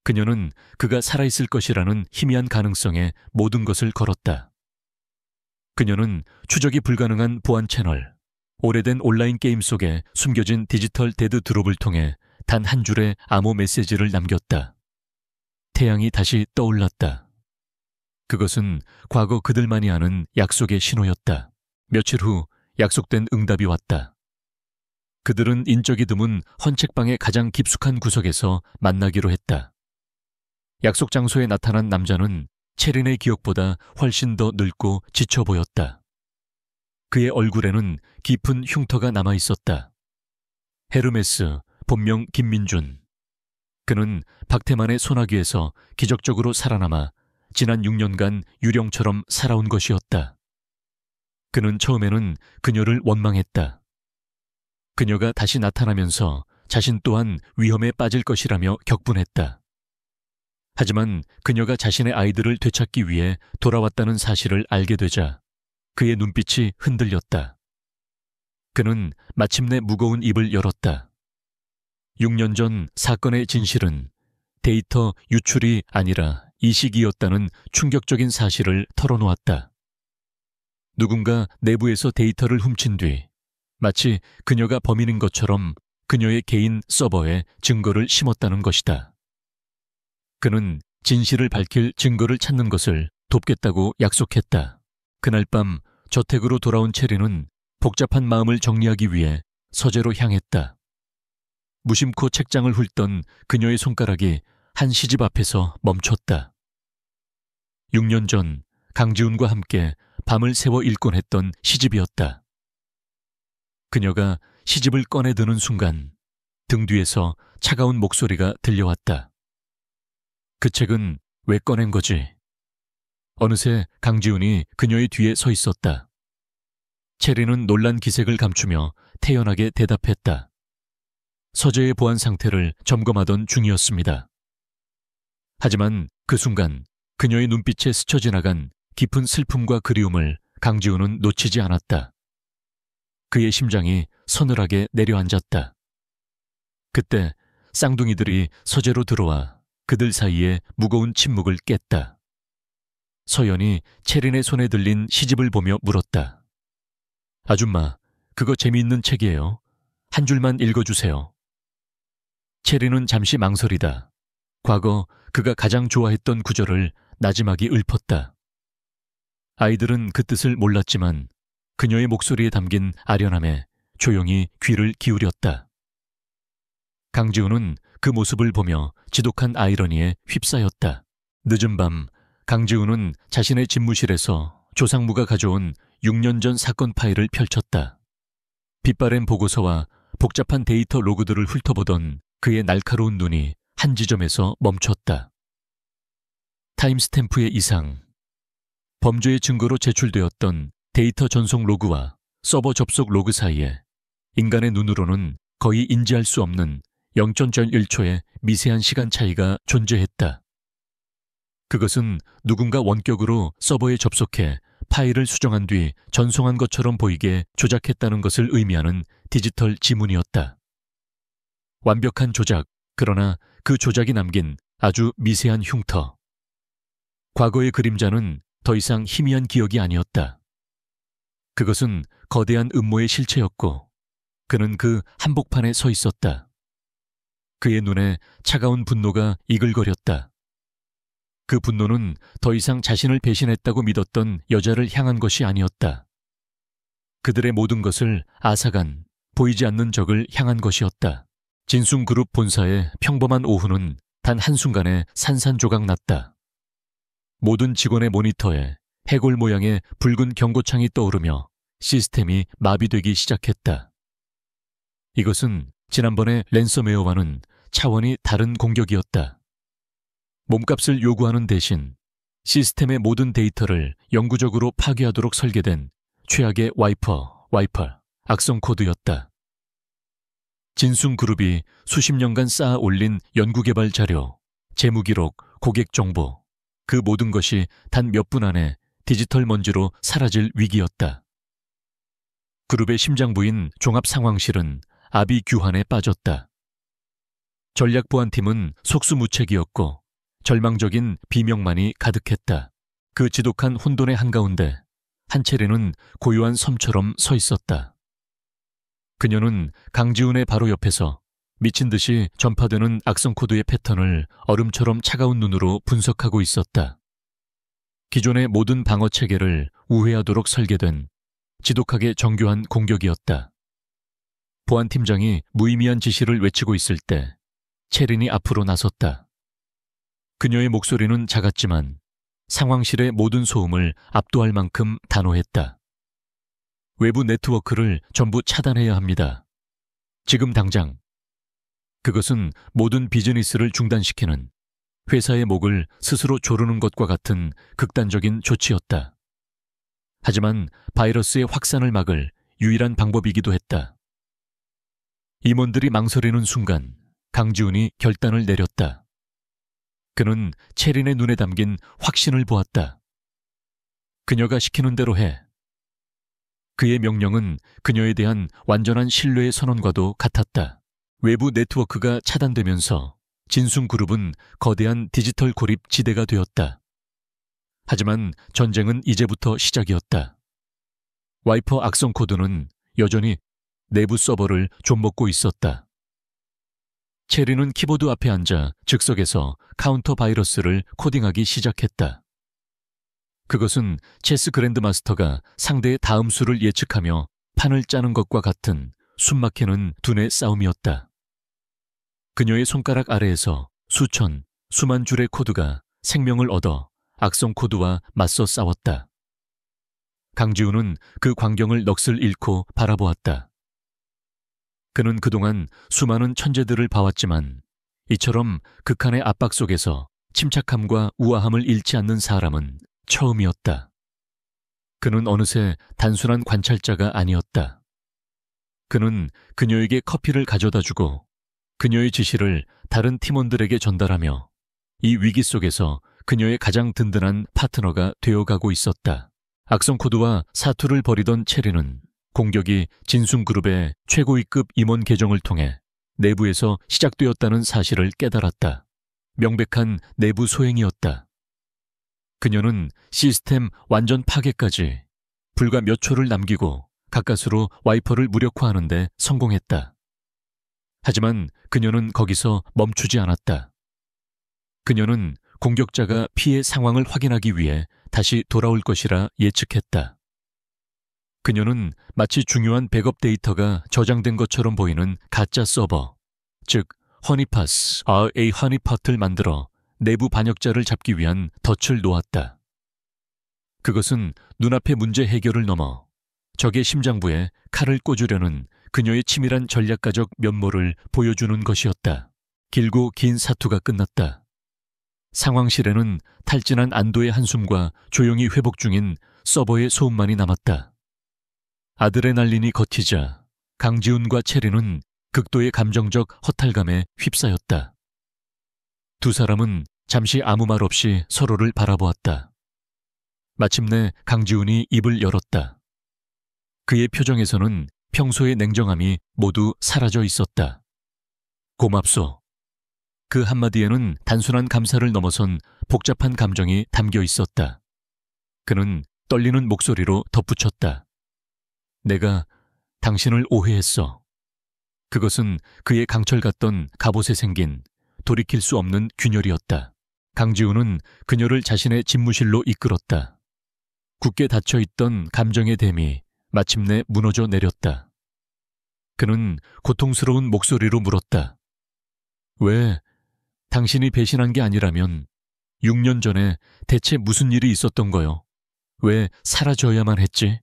그녀는 그가 살아있을 것이라는 희미한 가능성에 모든 것을 걸었다. 그녀는 추적이 불가능한 보안 채널, 오래된 온라인 게임 속에 숨겨진 디지털 데드 드롭을 통해 단 한 줄의 암호 메시지를 남겼다. 태양이 다시 떠올랐다. 그것은 과거 그들만이 아는 약속의 신호였다. 며칠 후 약속된 응답이 왔다. 그들은 인적이 드문 헌책방의 가장 깊숙한 구석에서 만나기로 했다. 약속 장소에 나타난 남자는 체린의 기억보다 훨씬 더 늙고 지쳐 보였다. 그의 얼굴에는 깊은 흉터가 남아 있었다. 헤르메스, 본명 김민준. 그는 박태만의 소나기에서 기적적으로 살아남아 지난 6년간 유령처럼 살아온 것이었다. 그는 처음에는 그녀를 원망했다. 그녀가 다시 나타나면서 자신 또한 위험에 빠질 것이라며 격분했다. 하지만 그녀가 자신의 아이들을 되찾기 위해 돌아왔다는 사실을 알게 되자 그의 눈빛이 흔들렸다. 그는 마침내 무거운 입을 열었다. 6년 전 사건의 진실은 데이터 유출이 아니라 이식이었다는 충격적인 사실을 털어놓았다. 누군가 내부에서 데이터를 훔친 뒤 마치 그녀가 범인인 것처럼 그녀의 개인 서버에 증거를 심었다는 것이다. 그는 진실을 밝힐 증거를 찾는 것을 돕겠다고 약속했다. 그날 밤 저택으로 돌아온 체리는 복잡한 마음을 정리하기 위해 서재로 향했다. 무심코 책장을 훑던 그녀의 손가락이 한 시집 앞에서 멈췄다. 6년 전 강지훈과 함께 밤을 새워 읽곤 했던 시집이었다. 그녀가 시집을 꺼내 드는 순간 등 뒤에서 차가운 목소리가 들려왔다. 그 책은 왜 꺼낸 거지? 어느새 강지훈이 그녀의 뒤에 서 있었다. 체리는 놀란 기색을 감추며 태연하게 대답했다. 서재의 보안 상태를 점검하던 중이었습니다. 하지만 그 순간 그녀의 눈빛에 스쳐 지나간 깊은 슬픔과 그리움을 강지훈은 놓치지 않았다. 그의 심장이 서늘하게 내려앉았다. 그때 쌍둥이들이 서재로 들어와 그들 사이에 무거운 침묵을 깼다. 서연이 체린의 손에 들린 시집을 보며 물었다. 아줌마, 그거 재미있는 책이에요. 한 줄만 읽어주세요. 체린은 잠시 망설이다. 과거 그가 가장 좋아했던 구절을 나지막이 읊었다. 아이들은 그 뜻을 몰랐지만 그녀의 목소리에 담긴 아련함에 조용히 귀를 기울였다. 강지훈은 그 모습을 보며 지독한 아이러니에 휩싸였다. 늦은 밤 강지훈은 자신의 집무실에서 조상무가 가져온 6년 전 사건 파일을 펼쳤다. 빛바랜 보고서와 복잡한 데이터 로그들을 훑어보던 그의 날카로운 눈이 한 지점에서 멈췄다. 타임스탬프의 이상. 범죄의 증거로 제출되었던 데이터 전송 로그와 서버 접속 로그 사이에 인간의 눈으로는 거의 인지할 수 없는 0.1초의 미세한 시간 차이가 존재했다. 그것은 누군가 원격으로 서버에 접속해 파일을 수정한 뒤 전송한 것처럼 보이게 조작했다는 것을 의미하는 디지털 지문이었다. 완벽한 조작, 그러나 그 조작이 남긴 아주 미세한 흉터. 과거의 그림자는 더 이상 희미한 기억이 아니었다. 그것은 거대한 음모의 실체였고 그는 그 한복판에 서 있었다. 그의 눈에 차가운 분노가 이글거렸다. 그 분노는 더 이상 자신을 배신했다고 믿었던 여자를 향한 것이 아니었다. 그들의 모든 것을 앗아간 보이지 않는 적을 향한 것이었다. 진숭그룹 본사의 평범한 오후는 단 한순간에 산산조각 났다. 모든 직원의 모니터에 해골 모양의 붉은 경고창이 떠오르며 시스템이 마비되기 시작했다. 이것은 지난번의 랜섬웨어와는 차원이 다른 공격이었다. 몸값을 요구하는 대신 시스템의 모든 데이터를 영구적으로 파괴하도록 설계된 최악의 와이퍼, 악성 코드였다. 진숭그룹이 수십 년간 쌓아 올린 연구개발 자료, 재무기록, 고객 정보, 그 모든 것이 단 몇 분 안에 디지털 먼지로 사라질 위기였다. 그룹의 심장부인 종합상황실은 아비규환에 빠졌다. 전략보안팀은 속수무책이었고 절망적인 비명만이 가득했다. 그 지독한 혼돈의 한가운데 한채리는 고요한 섬처럼 서 있었다. 그녀는 강지훈의 바로 옆에서 미친 듯이 전파되는 악성 코드의 패턴을 얼음처럼 차가운 눈으로 분석하고 있었다. 기존의 모든 방어 체계를 우회하도록 설계된 지독하게 정교한 공격이었다. 보안팀장이 무의미한 지시를 외치고 있을 때 채린이 앞으로 나섰다. 그녀의 목소리는 작았지만 상황실의 모든 소음을 압도할 만큼 단호했다. 외부 네트워크를 전부 차단해야 합니다. 지금 당장. 그것은 모든 비즈니스를 중단시키는 회사의 목을 스스로 조르는 것과 같은 극단적인 조치였다. 하지만 바이러스의 확산을 막을 유일한 방법이기도 했다. 임원들이 망설이는 순간 강지훈이 결단을 내렸다. 그는 채린의 눈에 담긴 확신을 보았다. 그녀가 시키는 대로 해. 그의 명령은 그녀에 대한 완전한 신뢰의 선언과도 같았다. 외부 네트워크가 차단되면서 진숭그룹은 거대한 디지털 고립 지대가 되었다. 하지만 전쟁은 이제부터 시작이었다. 와이퍼 악성 코드는 여전히 내부 서버를 좀먹고 있었다. 체리는 키보드 앞에 앉아 즉석에서 카운터 바이러스를 코딩하기 시작했다. 그것은 체스 그랜드마스터가 상대의 다음 수를 예측하며 판을 짜는 것과 같은 숨막히는 두뇌 싸움이었다. 그녀의 손가락 아래에서 수만 줄의 코드가 생명을 얻어 악성 코드와 맞서 싸웠다. 강지훈은 그 광경을 넋을 잃고 바라보았다. 그는 그동안 수많은 천재들을 봐왔지만 이처럼 극한의 압박 속에서 침착함과 우아함을 잃지 않는 사람은 처음이었다. 그는 어느새 단순한 관찰자가 아니었다. 그는 그녀에게 커피를 가져다 주고 그녀의 지시를 다른 팀원들에게 전달하며 이 위기 속에서 그녀의 가장 든든한 파트너가 되어가고 있었다. 악성 코드와 사투를 벌이던 체리는 공격이 진숭그룹의 최고위급 임원 계정을 통해 내부에서 시작되었다는 사실을 깨달았다. 명백한 내부 소행이었다. 그녀는 시스템 완전 파괴까지 불과 몇 초를 남기고 가까스로 와이퍼를 무력화하는 데 성공했다. 하지만 그녀는 거기서 멈추지 않았다. 그녀는 공격자가 피해 상황을 확인하기 위해 다시 돌아올 것이라 예측했다. 그녀는 마치 중요한 백업 데이터가 저장된 것처럼 보이는 가짜 서버, 즉 허니팟, 허니팟을 만들어 내부 반역자를 잡기 위한 덫을 놓았다. 그것은 눈앞의 문제 해결을 넘어 적의 심장부에 칼을 꽂으려는 그녀의 치밀한 전략가적 면모를 보여주는 것이었다. 길고 긴 사투가 끝났다. 상황실에는 탈진한 안도의 한숨과 조용히 회복 중인 서버의 소음만이 남았다. 아드레날린이 걷히자 강지훈과 체리는 극도의 감정적 허탈감에 휩싸였다. 두 사람은 잠시 아무 말 없이 서로를 바라보았다. 마침내 강지훈이 입을 열었다. 그의 표정에서는 평소의 냉정함이 모두 사라져 있었다. 고맙소. 그 한마디에는 단순한 감사를 넘어선 복잡한 감정이 담겨 있었다. 그는 떨리는 목소리로 덧붙였다. 내가 당신을 오해했어. 그것은 그의 강철 같던 갑옷에 생긴 돌이킬 수 없는 균열이었다. 강지훈은 그녀를 자신의 집무실로 이끌었다. 굳게 닫혀있던 감정의 댐이 마침내 무너져 내렸다. 그는 고통스러운 목소리로 물었다. 왜 당신이 배신한 게 아니라면 6년 전에 대체 무슨 일이 있었던 거요? 왜 사라져야만 했지?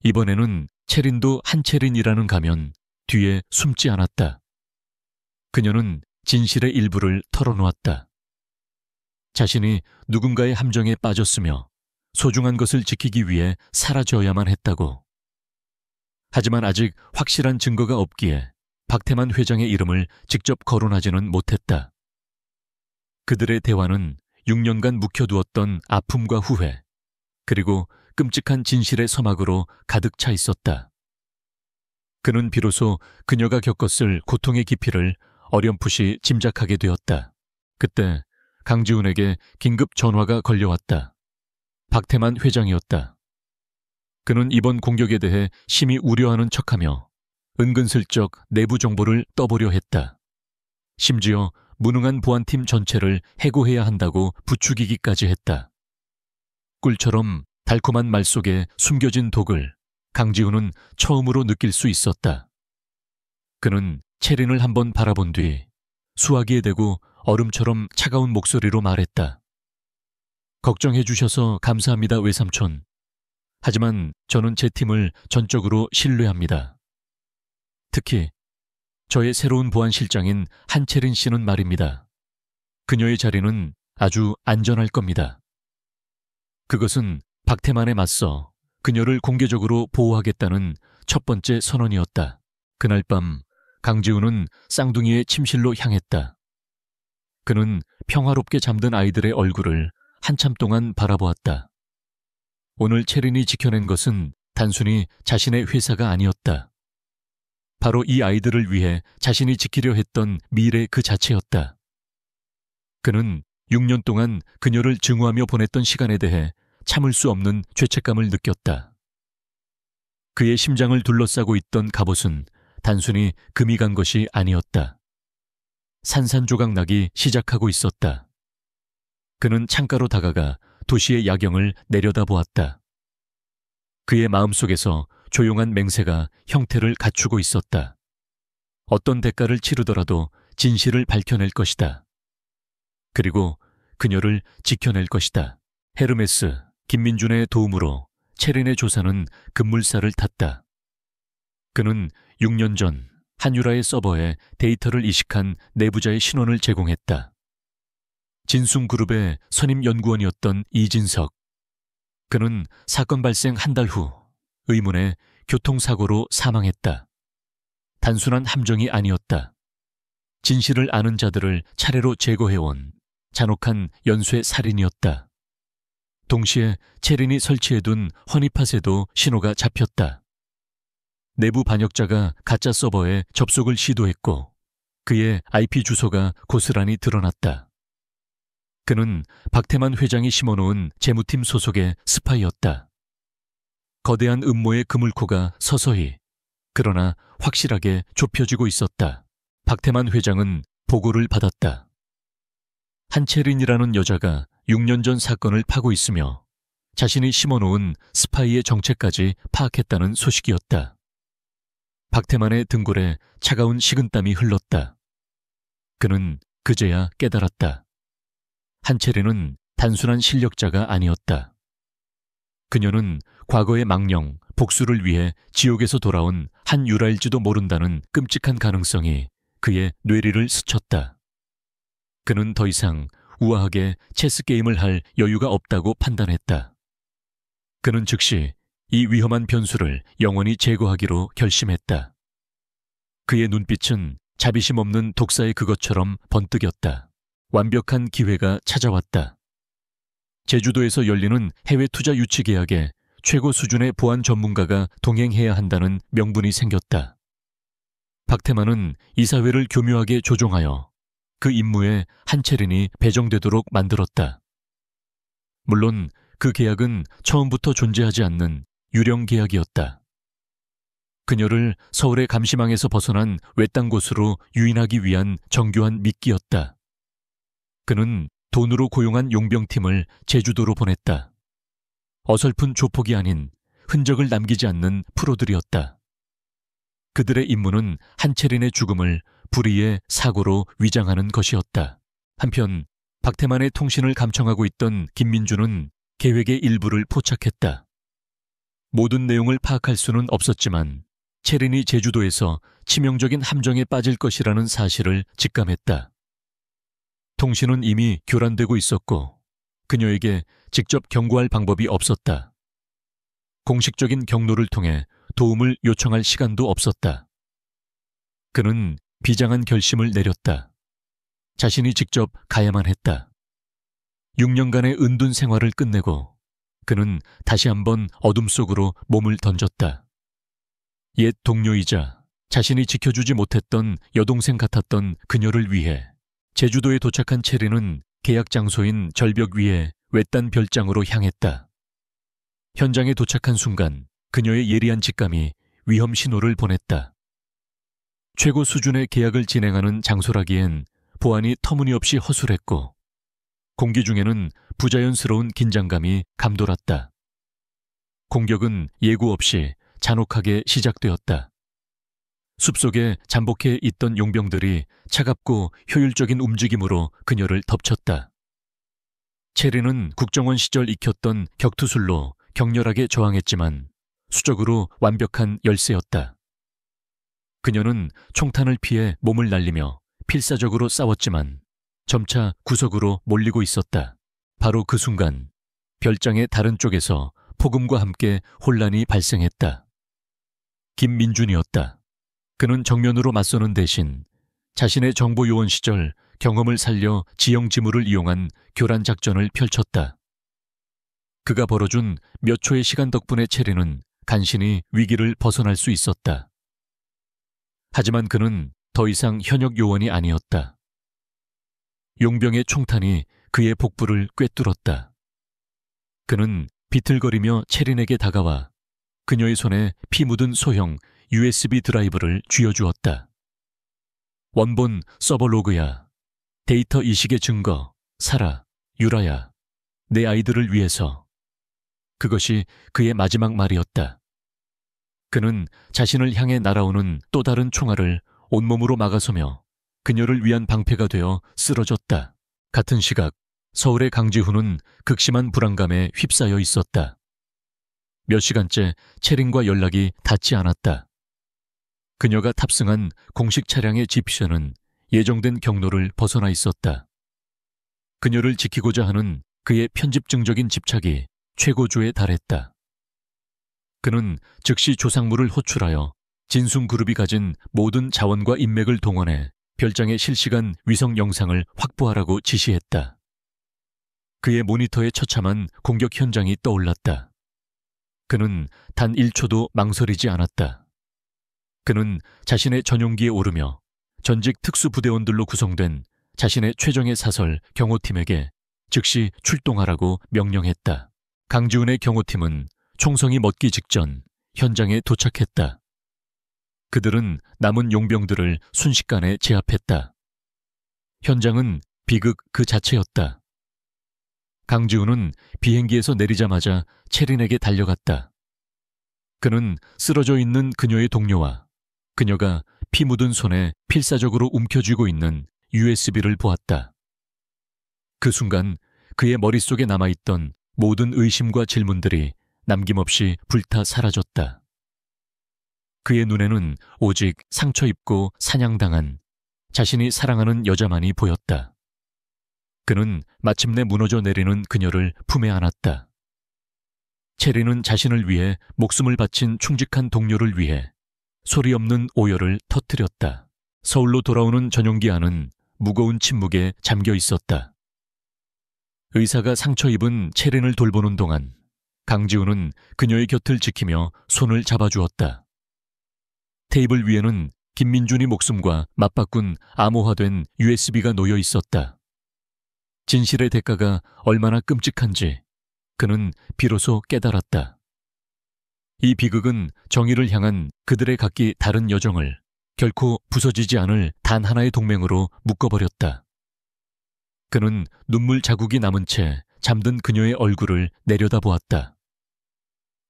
이번에는 체린도 한체린이라는 가면 뒤에 숨지 않았다. 그녀는 진실의 일부를 털어놓았다. 자신이 누군가의 함정에 빠졌으며 소중한 것을 지키기 위해 사라져야만 했다고. 하지만 아직 확실한 증거가 없기에 박태만 회장의 이름을 직접 거론하지는 못했다. 그들의 대화는 6년간 묵혀두었던 아픔과 후회, 그리고 끔찍한 진실의 서막으로 가득 차 있었다. 그는 비로소 그녀가 겪었을 고통의 깊이를 어렴풋이 짐작하게 되었다. 그때 강지훈에게 긴급 전화가 걸려왔다. 박태만 회장이었다. 그는 이번 공격에 대해 심히 우려하는 척하며 은근슬쩍 내부 정보를 떠보려 했다. 심지어 무능한 보안팀 전체를 해고해야 한다고 부추기기까지 했다. 꿀처럼 달콤한 말 속에 숨겨진 독을 강지훈은 처음으로 느낄 수 있었다. 그는 채린을 한번 바라본 뒤 수화기에 대고 얼음처럼 차가운 목소리로 말했다. 걱정해 주셔서 감사합니다, 외삼촌. 하지만 저는 제 팀을 전적으로 신뢰합니다. 특히 저의 새로운 보안실장인 한채린 씨는 말입니다. 그녀의 자리는 아주 안전할 겁니다. 그것은 박태만에 맞서 그녀를 공개적으로 보호하겠다는 첫 번째 선언이었다. 그날 밤 강지훈은 쌍둥이의 침실로 향했다. 그는 평화롭게 잠든 아이들의 얼굴을 한참 동안 바라보았다. 오늘 채린이 지켜낸 것은 단순히 자신의 회사가 아니었다. 바로 이 아이들을 위해 자신이 지키려 했던 미래 그 자체였다. 그는 6년 동안 그녀를 증오하며 보냈던 시간에 대해 참을 수 없는 죄책감을 느꼈다. 그의 심장을 둘러싸고 있던 갑옷은 단순히 금이 간 것이 아니었다. 산산조각 나기 시작하고 있었다. 그는 창가로 다가가 도시의 야경을 내려다보았다. 그의 마음속에서 조용한 맹세가 형태를 갖추고 있었다. 어떤 대가를 치르더라도 진실을 밝혀낼 것이다. 그리고 그녀를 지켜낼 것이다. 헤르메스, 김민준의 도움으로 채린의 조사는 급물살을 탔다. 그는 6년 전 한유라의 서버에 데이터를 이식한 내부자의 신원을 제공했다. 진숭그룹의 선임 연구원이었던 이진석. 그는 사건 발생 한 달 후 의문의 교통사고로 사망했다. 단순한 함정이 아니었다. 진실을 아는 자들을 차례로 제거해온 잔혹한 연쇄 살인이었다. 동시에 채린이 설치해둔 허니팟에도 신호가 잡혔다. 내부 반역자가 가짜 서버에 접속을 시도했고 그의 IP 주소가 고스란히 드러났다. 그는 박태만 회장이 심어놓은 재무팀 소속의 스파이였다. 거대한 음모의 그물코가 서서히, 그러나 확실하게 좁혀지고 있었다. 박태만 회장은 보고를 받았다. 한채린이라는 여자가 6년 전 사건을 파고 있으며 자신이 심어놓은 스파이의 정체까지 파악했다는 소식이었다. 박태만의 등골에 차가운 식은땀이 흘렀다. 그는 그제야 깨달았다. 한채린은 단순한 실력자가 아니었다. 그녀는 과거의 망령, 복수를 위해 지옥에서 돌아온 한 유라일지도 모른다는 끔찍한 가능성이 그의 뇌리를 스쳤다. 그는 더 이상 우아하게 체스 게임을 할 여유가 없다고 판단했다. 그는 즉시 이 위험한 변수를 영원히 제거하기로 결심했다. 그의 눈빛은 자비심 없는 독사의 그것처럼 번뜩였다. 완벽한 기회가 찾아왔다. 제주도에서 열리는 해외 투자 유치 계약에 최고 수준의 보안 전문가가 동행해야 한다는 명분이 생겼다. 박태만은 이사회를 교묘하게 조종하여 그 임무에 한채린이 배정되도록 만들었다. 물론 그 계약은 처음부터 존재하지 않는 유령 계약이었다. 그녀를 서울의 감시망에서 벗어난 외딴 곳으로 유인하기 위한 정교한 미끼였다. 그는 돈으로 고용한 용병팀을 제주도로 보냈다. 어설픈 조폭이 아닌 흔적을 남기지 않는 프로들이었다. 그들의 임무는 한채린의 죽음을 불의의 사고로 위장하는 것이었다. 한편 박태만의 통신을 감청하고 있던 김민주는 계획의 일부를 포착했다. 모든 내용을 파악할 수는 없었지만 채린이 제주도에서 치명적인 함정에 빠질 것이라는 사실을 직감했다. 통신은 이미 교란되고 있었고 그녀에게 직접 경고할 방법이 없었다. 공식적인 경로를 통해 도움을 요청할 시간도 없었다. 그는 비장한 결심을 내렸다. 자신이 직접 가야만 했다. 6년간의 은둔 생활을 끝내고 그는 다시 한번 어둠 속으로 몸을 던졌다. 옛 동료이자 자신이 지켜주지 못했던 여동생 같았던 그녀를 위해 제주도에 도착한 체리는 계약 장소인 절벽 위에 외딴 별장으로 향했다. 현장에 도착한 순간 그녀의 예리한 직감이 위험 신호를 보냈다. 최고 수준의 계약을 진행하는 장소라기엔 보안이 터무니없이 허술했고 공기 중에는 부자연스러운 긴장감이 감돌았다. 공격은 예고 없이 잔혹하게 시작되었다. 숲속에 잠복해 있던 용병들이 차갑고 효율적인 움직임으로 그녀를 덮쳤다. 체리는 국정원 시절 익혔던 격투술로 격렬하게 저항했지만 수적으로 완벽한 열세였다. 그녀는 총탄을 피해 몸을 날리며 필사적으로 싸웠지만 점차 구석으로 몰리고 있었다. 바로 그 순간 별장의 다른 쪽에서 폭음과 함께 혼란이 발생했다. 김민준이었다. 그는 정면으로 맞서는 대신 자신의 정보요원 시절 경험을 살려 지형 지물을 이용한 교란 작전을 펼쳤다. 그가 벌어준 몇 초의 시간 덕분에 체리는 간신히 위기를 벗어날 수 있었다. 하지만 그는 더 이상 현역 요원이 아니었다. 용병의 총탄이 그의 복부를 꿰뚫었다. 그는 비틀거리며 체린에게 다가와 그녀의 손에 피 묻은 소형 USB 드라이브를 쥐어주었다. 원본 서버 로그야. 데이터 이식의 증거. 사라, 유라야. 내 아이들을 위해서. 그것이 그의 마지막 말이었다. 그는 자신을 향해 날아오는 또 다른 총알을 온몸으로 막아서며 그녀를 위한 방패가 되어 쓰러졌다. 같은 시각 서울의 강지훈은 극심한 불안감에 휩싸여 있었다. 몇 시간째 체린과 연락이 닿지 않았다. 그녀가 탑승한 공식 차량의 지피션은 예정된 경로를 벗어나 있었다. 그녀를 지키고자 하는 그의 편집증적인 집착이 최고조에 달했다. 그는 즉시 조상물을 호출하여 진숭그룹이 가진 모든 자원과 인맥을 동원해 별장의 실시간 위성 영상을 확보하라고 지시했다. 그의 모니터에 처참한 공격 현장이 떠올랐다. 그는 단 1초도 망설이지 않았다. 그는 자신의 전용기에 오르며 전직 특수부대원들로 구성된 자신의 최정예 사설 경호팀에게 즉시 출동하라고 명령했다. 강지훈의 경호팀은 총성이 멎기 직전 현장에 도착했다. 그들은 남은 용병들을 순식간에 제압했다. 현장은 비극 그 자체였다. 강지훈은 비행기에서 내리자마자 체린에게 달려갔다. 그는 쓰러져 있는 그녀의 동료와 그녀가 피 묻은 손에 필사적으로 움켜쥐고 있는 USB를 보았다. 그 순간 그의 머릿속에 남아있던 모든 의심과 질문들이 남김없이 불타 사라졌다. 그의 눈에는 오직 상처 입고 사냥당한 자신이 사랑하는 여자만이 보였다. 그는 마침내 무너져 내리는 그녀를 품에 안았다. 체리는 자신을 위해 목숨을 바친 충직한 동료를 위해 소리 없는 오열을 터뜨렸다. 서울로 돌아오는 전용기 안은 무거운 침묵에 잠겨 있었다. 의사가 상처 입은 체린을 돌보는 동안 강지훈은 그녀의 곁을 지키며 손을 잡아주었다. 테이블 위에는 김민준이 목숨과 맞바꾼 암호화된 USB가 놓여 있었다. 진실의 대가가 얼마나 끔찍한지 그는 비로소 깨달았다. 이 비극은 정의를 향한 그들의 각기 다른 여정을 결코 부서지지 않을 단 하나의 동맹으로 묶어버렸다. 그는 눈물 자국이 남은 채 잠든 그녀의 얼굴을 내려다보았다.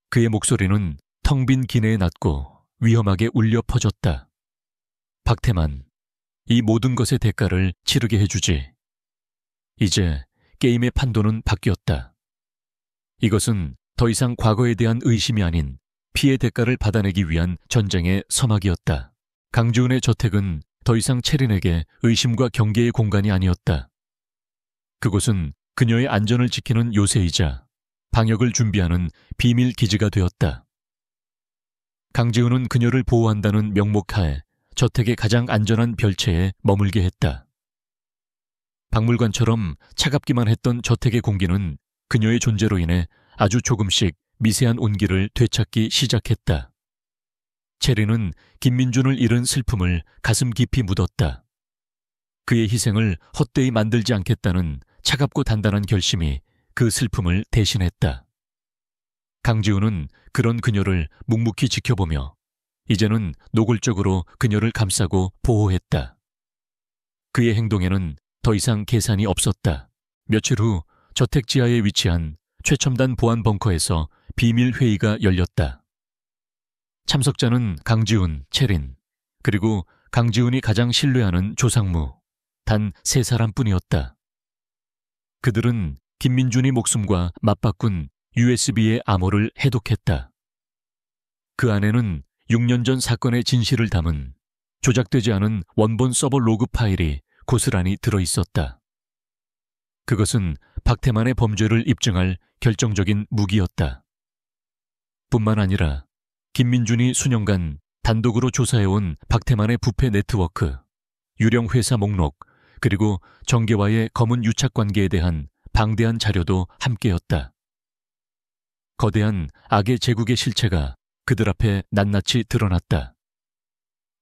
그의 목소리는 텅 빈 기내에 낮고 위험하게 울려 퍼졌다. 박태만, 이 모든 것의 대가를 치르게 해주지. 이제 게임의 판도는 바뀌었다. 이것은 더 이상 과거에 대한 의심이 아닌 피해 대가를 받아내기 위한 전쟁의 서막이었다. 강지훈의 저택은 더 이상 체린에게 의심과 경계의 공간이 아니었다. 그곳은 그녀의 안전을 지키는 요새이자 방역을 준비하는 비밀 기지가 되었다. 강지훈은 그녀를 보호한다는 명목하에 저택의 가장 안전한 별채에 머물게 했다. 박물관처럼 차갑기만 했던 저택의 공기는 그녀의 존재로 인해 아주 조금씩 미세한 온기를 되찾기 시작했다. 체리는 김민준을 잃은 슬픔을 가슴 깊이 묻었다. 그의 희생을 헛되이 만들지 않겠다는 차갑고 단단한 결심이 그 슬픔을 대신했다. 강지훈은 그런 그녀를 묵묵히 지켜보며 이제는 노골적으로 그녀를 감싸고 보호했다. 그의 행동에는 더 이상 계산이 없었다. 며칠 후 저택 지하에 위치한 최첨단 보안 벙커에서 비밀 회의가 열렸다. 참석자는 강지훈, 채린, 그리고 강지훈이 가장 신뢰하는 조상무, 단 3사람뿐이었다. 그들은 김민준이 목숨과 맞바꾼 USB의 암호를 해독했다. 그 안에는 6년 전 사건의 진실을 담은 조작되지 않은 원본 서버 로그 파일이 고스란히 들어있었다. 그것은 박태만의 범죄를 입증할 결정적인 무기였다. 뿐만 아니라 김민준이 수년간 단독으로 조사해온 박태만의 부패 네트워크, 유령 회사 목록, 그리고 정계와의 검은 유착 관계에 대한 방대한 자료도 함께였다. 거대한 악의 제국의 실체가 그들 앞에 낱낱이 드러났다.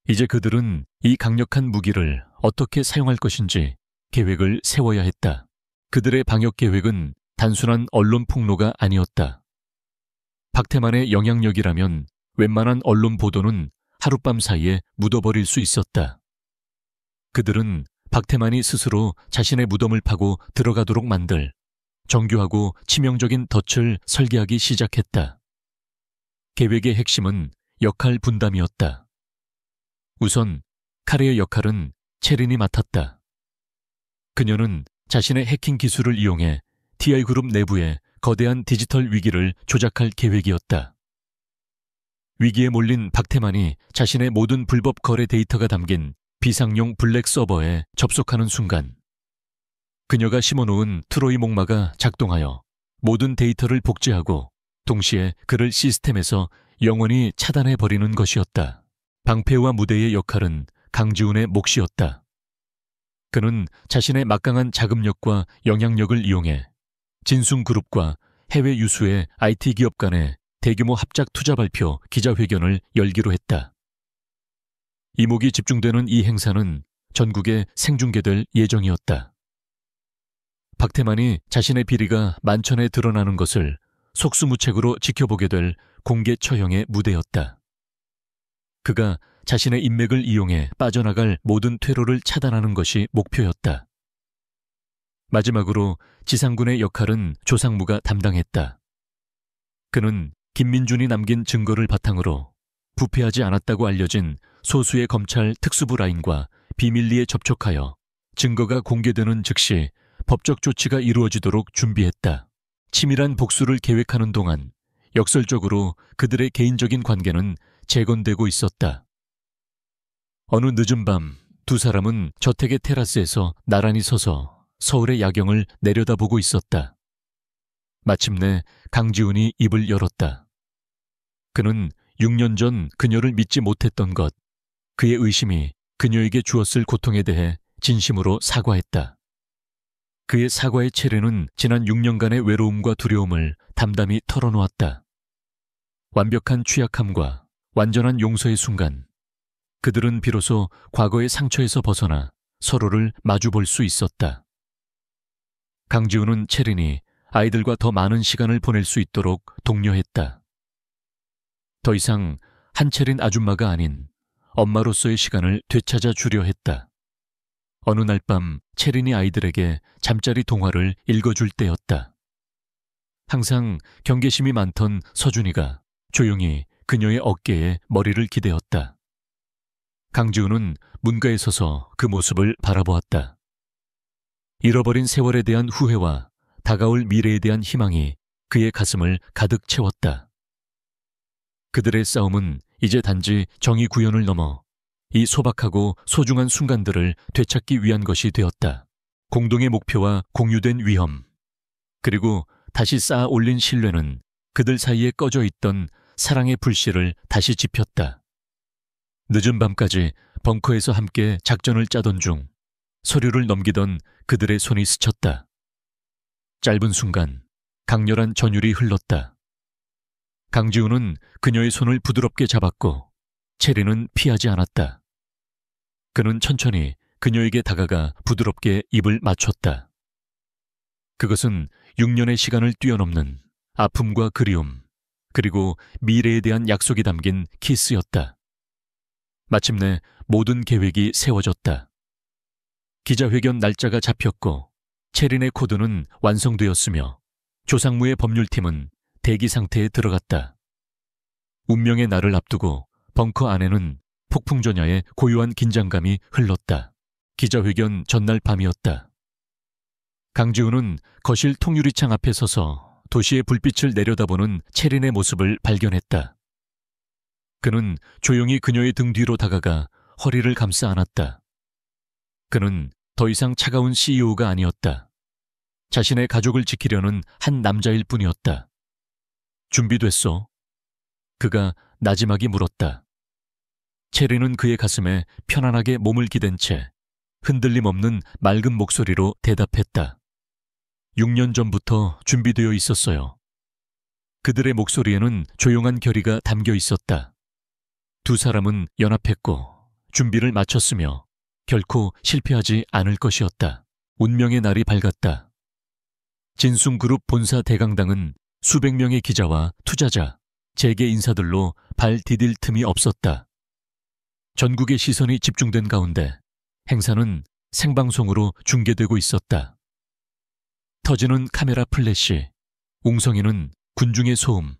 이제 그들은 이 강력한 무기를 어떻게 사용할 것인지 계획을 세워야 했다. 그들의 방역 계획은 단순한 언론 폭로가 아니었다. 박태만의 영향력이라면 웬만한 언론 보도는 하룻밤 사이에 묻어버릴 수 있었다. 그들은 박태만이 스스로 자신의 무덤을 파고 들어가도록 만들 정교하고 치명적인 덫을 설계하기 시작했다. 계획의 핵심은 역할 분담이었다. 우선 카레의 역할은 체린이 맡았다. 그녀는 자신의 해킹 기술을 이용해 TI그룹 내부의 거대한 디지털 위기를 조작할 계획이었다. 위기에 몰린 박태만이 자신의 모든 불법 거래 데이터가 담긴 비상용 블랙 서버에 접속하는 순간 그녀가 심어놓은 트로이 목마가 작동하여 모든 데이터를 복제하고 동시에 그를 시스템에서 영원히 차단해버리는 것이었다. 방패와 무대의 역할은 강지훈의 몫이었다. 그는 자신의 막강한 자금력과 영향력을 이용해 진숭그룹과 해외 유수의 IT 기업 간의 대규모 합작 투자 발표 기자회견을 열기로 했다. 이목이 집중되는 이 행사는 전국에 생중계될 예정이었다. 박태만이 자신의 비리가 만천에 드러나는 것을 속수무책으로 지켜보게 될 공개 처형의 무대였다. 그가 자신의 인맥을 이용해 빠져나갈 모든 퇴로를 차단하는 것이 목표였다. 마지막으로 지상군의 역할은 조상무가 담당했다. 그는 김민준이 남긴 증거를 바탕으로 부패하지 않았다고 알려진 소수의 검찰 특수부 라인과 비밀리에 접촉하여 증거가 공개되는 즉시 법적 조치가 이루어지도록 준비했다. 치밀한 복수를 계획하는 동안 역설적으로 그들의 개인적인 관계는 재건되고 있었다. 어느 늦은 밤 두 사람은 저택의 테라스에서 나란히 서서 서울의 야경을 내려다보고 있었다. 마침내 강지훈이 입을 열었다. 그는 6년 전 그녀를 믿지 못했던 것, 그의 의심이 그녀에게 주었을 고통에 대해 진심으로 사과했다. 그의 사과의 체례는 지난 6년간의 외로움과 두려움을 담담히 털어놓았다. 완벽한 취약함과 완전한 용서의 순간, 그들은 비로소 과거의 상처에서 벗어나 서로를 마주볼 수 있었다. 강지훈은 체린이 아이들과 더 많은 시간을 보낼 수 있도록 독려했다. 더 이상 한채린 아줌마가 아닌 엄마로서의 시간을 되찾아 주려 했다. 어느 날 밤 채린이 아이들에게 잠자리 동화를 읽어줄 때였다. 항상 경계심이 많던 서준이가 조용히 그녀의 어깨에 머리를 기대었다. 강지훈은 문가에 서서 그 모습을 바라보았다. 잃어버린 세월에 대한 후회와 다가올 미래에 대한 희망이 그의 가슴을 가득 채웠다. 그들의 싸움은 이제 단지 정의 구현을 넘어 이 소박하고 소중한 순간들을 되찾기 위한 것이 되었다. 공동의 목표와 공유된 위험, 그리고 다시 쌓아 올린 신뢰는 그들 사이에 꺼져 있던 사랑의 불씨를 다시 지폈다. 늦은 밤까지 벙커에서 함께 작전을 짜던 중 서류를 넘기던 그들의 손이 스쳤다. 짧은 순간 강렬한 전율이 흘렀다. 강지훈은 그녀의 손을 부드럽게 잡았고 체리는 피하지 않았다. 그는 천천히 그녀에게 다가가 부드럽게 입을 맞췄다. 그것은 6년의 시간을 뛰어넘는 아픔과 그리움, 그리고 미래에 대한 약속이 담긴 키스였다. 마침내 모든 계획이 세워졌다. 기자회견 날짜가 잡혔고 체린의 코드는 완성되었으며 조상무의 법률팀은 대기 상태에 들어갔다. 운명의 날을 앞두고 벙커 안에는 폭풍전야의 고요한 긴장감이 흘렀다. 기자회견 전날 밤이었다. 강지훈은 거실 통유리창 앞에 서서 도시의 불빛을 내려다보는 체린의 모습을 발견했다. 그는 조용히 그녀의 등 뒤로 다가가 허리를 감싸 안았다. 그는 더 이상 차가운 CEO가 아니었다. 자신의 가족을 지키려는 한 남자일 뿐이었다. 준비됐소? 그가 나지막이 물었다. 체리는 그의 가슴에 편안하게 몸을 기댄 채 흔들림 없는 맑은 목소리로 대답했다. 6년 전부터 준비되어 있었어요. 그들의 목소리에는 조용한 결의가 담겨 있었다. 두 사람은 연합했고 준비를 마쳤으며 결코 실패하지 않을 것이었다. 운명의 날이 밝았다. 진숭그룹 본사 대강당은 수백 명의 기자와 투자자, 재계 인사들로 발 디딜 틈이 없었다. 전국의 시선이 집중된 가운데 행사는 생방송으로 중계되고 있었다. 터지는 카메라 플래시, 웅성이는 군중의 소음,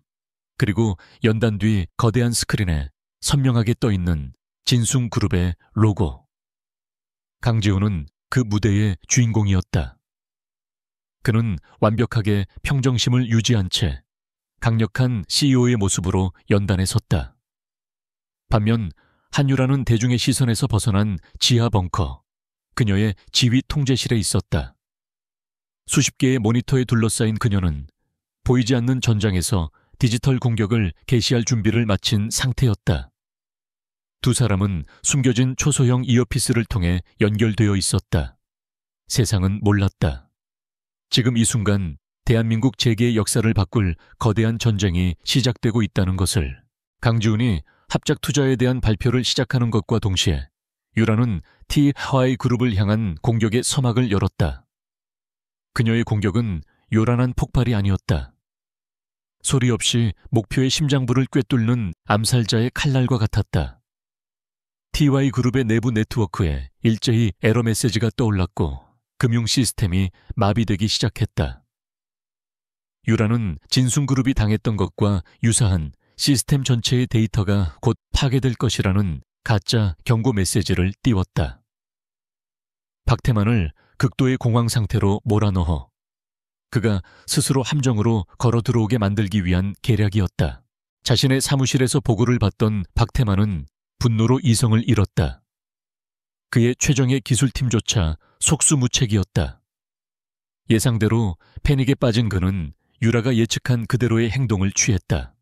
그리고 연단 뒤 거대한 스크린에 선명하게 떠있는 진숭그룹의 로고. 강지훈은 그 무대의 주인공이었다. 그는 완벽하게 평정심을 유지한 채 강력한 CEO의 모습으로 연단에 섰다. 반면 한유라는 대중의 시선에서 벗어난 지하 벙커, 그녀의 지휘 통제실에 있었다. 수십 개의 모니터에 둘러싸인 그녀는 보이지 않는 전장에서 디지털 공격을 개시할 준비를 마친 상태였다. 두 사람은 숨겨진 초소형 이어피스를 통해 연결되어 있었다. 세상은 몰랐다. 지금 이 순간 대한민국 재계의 역사를 바꿀 거대한 전쟁이 시작되고 있다는 것을. 강지훈이 합작 투자에 대한 발표를 시작하는 것과 동시에 유라는 T-하와이 그룹을 향한 공격의 서막을 열었다. 그녀의 공격은 요란한 폭발이 아니었다. 소리 없이 목표의 심장부를 꿰뚫는 암살자의 칼날과 같았다. TY 그룹의 내부 네트워크에 일제히 에러 메시지가 떠올랐고 금융 시스템이 마비되기 시작했다. 유라는 진숭그룹이 당했던 것과 유사한 시스템 전체의 데이터가 곧 파괴될 것이라는 가짜 경고 메시지를 띄웠다. 박태만을 극도의 공황 상태로 몰아넣어 그가 스스로 함정으로 걸어 들어오게 만들기 위한 계략이었다. 자신의 사무실에서 보고를 받던 박태만은 분노로 이성을 잃었다. 그의 최정예 기술팀조차 속수무책이었다. 예상대로 패닉에 빠진 그는 유라가 예측한 그대로의 행동을 취했다.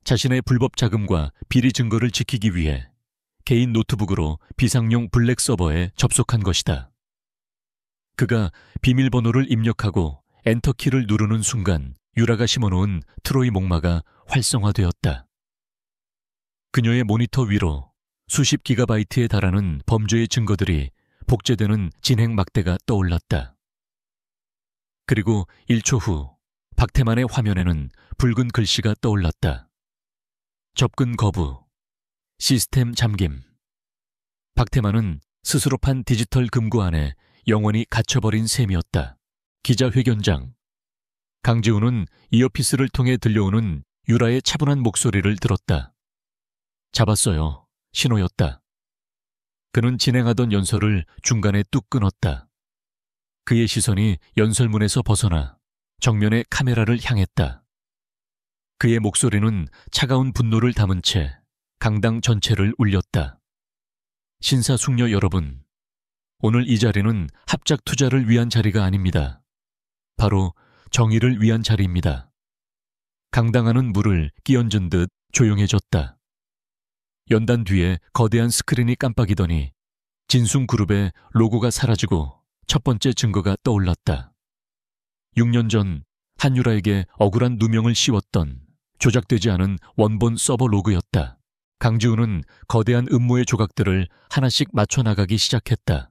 자신의 불법 자금과 비리 증거를 지키기 위해 개인 노트북으로 비상용 블랙 서버에 접속한 것이다. 그가 비밀번호를 입력하고 엔터키를 누르는 순간 유라가 심어놓은 트로이 목마가 활성화되었다. 그녀의 모니터 위로 수십 기가바이트에 달하는 범죄의 증거들이 복제되는 진행 막대가 떠올랐다. 그리고 1초 후 박태만의 화면에는 붉은 글씨가 떠올랐다. 접근 거부, 시스템 잠김. 박태만은 스스로 판 디지털 금고 안에 영원히 갇혀버린 셈이었다. 기자회견장. 강지훈은 이어피스를 통해 들려오는 유라의 차분한 목소리를 들었다. 잡았어요. 신호였다. 그는 진행하던 연설을 중간에 뚝 끊었다. 그의 시선이 연설문에서 벗어나 정면의 카메라를 향했다. 그의 목소리는 차가운 분노를 담은 채 강당 전체를 울렸다. 신사숙녀 여러분, 오늘 이 자리는 합작 투자를 위한 자리가 아닙니다. 바로 정의를 위한 자리입니다. 강당하는 물을 끼얹은 듯 조용해졌다. 연단 뒤에 거대한 스크린이 깜빡이더니 진숭그룹의 로고가 사라지고 첫 번째 증거가 떠올랐다. 6년 전 한유라에게 억울한 누명을 씌웠던 조작되지 않은 원본 서버 로그였다. 강지훈은 거대한 음모의 조각들을 하나씩 맞춰나가기 시작했다.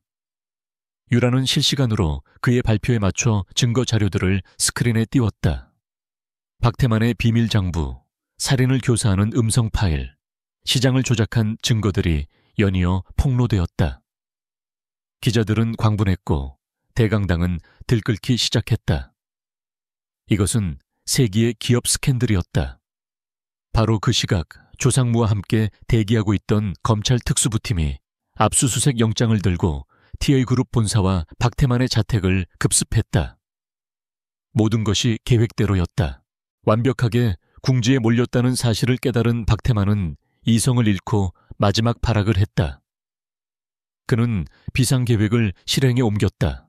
유라는 실시간으로 그의 발표에 맞춰 증거 자료들을 스크린에 띄웠다. 박태만의 비밀 장부, 살인을 교사하는 음성 파일, 시장을 조작한 증거들이 연이어 폭로되었다. 기자들은 광분했고 대강당은 들끓기 시작했다. 이것은 세기의 기업 스캔들이었다. 바로 그 시각 조상무와 함께 대기하고 있던 검찰 특수부팀이 압수수색 영장을 들고 TA그룹 본사와 박태만의 자택을 급습했다. 모든 것이 계획대로였다. 완벽하게 궁지에 몰렸다는 사실을 깨달은 박태만은 이성을 잃고 마지막 발악을 했다. 그는 비상계획을 실행에 옮겼다.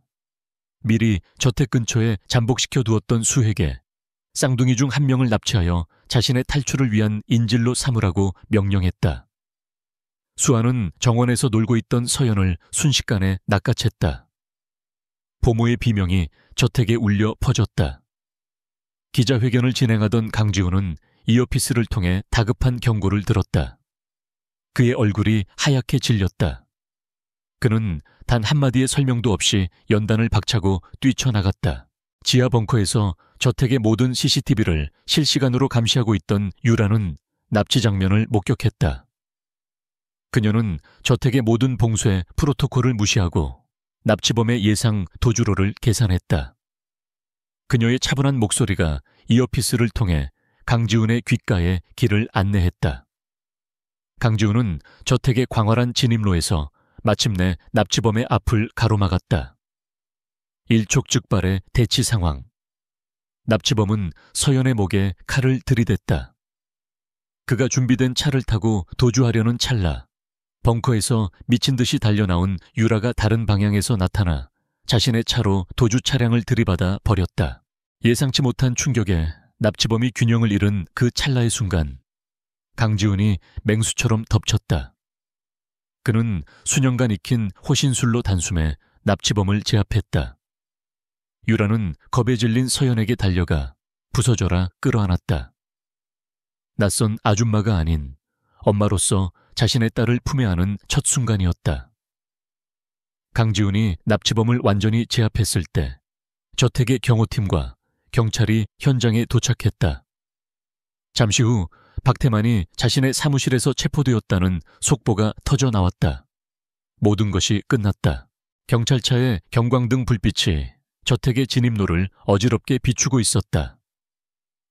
미리 저택 근처에 잠복시켜 두었던 수에게 쌍둥이 중 한 명을 납치하여 자신의 탈출을 위한 인질로 삼으라고 명령했다. 수아는 정원에서 놀고 있던 서연을 순식간에 낚아챘다. 보모의 비명이 저택에 울려 퍼졌다. 기자회견을 진행하던 강지훈은 이어피스를 통해 다급한 경고를 들었다. 그의 얼굴이 하얗게 질렸다. 그는 단 한마디의 설명도 없이 연단을 박차고 뛰쳐나갔다. 지하 벙커에서 저택의 모든 CCTV를 실시간으로 감시하고 있던 유라는 납치 장면을 목격했다. 그녀는 저택의 모든 봉쇄 프로토콜을 무시하고 납치범의 예상 도주로를 계산했다. 그녀의 차분한 목소리가 이어피스를 통해 강지훈의 귓가에 길을 안내했다. 강지훈은 저택의 광활한 진입로에서 마침내 납치범의 앞을 가로막았다. 일촉즉발의 대치 상황. 납치범은 서연의 목에 칼을 들이댔다. 그가 준비된 차를 타고 도주하려는 찰나 벙커에서 미친 듯이 달려나온 유라가 다른 방향에서 나타나 자신의 차로 도주 차량을 들이받아 버렸다. 예상치 못한 충격에 납치범이 균형을 잃은 그 찰나의 순간 강지훈이 맹수처럼 덮쳤다. 그는 수년간 익힌 호신술로 단숨에 납치범을 제압했다. 유라는 겁에 질린 서연에게 달려가 부서져라 끌어안았다. 낯선 아줌마가 아닌 엄마로서 자신의 딸을 품에 안은 첫 순간이었다. 강지훈이 납치범을 완전히 제압했을 때 저택의 경호팀과 경찰이 현장에 도착했다. 잠시 후 박태만이 자신의 사무실에서 체포되었다는 속보가 터져 나왔다. 모든 것이 끝났다. 경찰차의 경광등 불빛이 저택의 진입로를 어지럽게 비추고 있었다.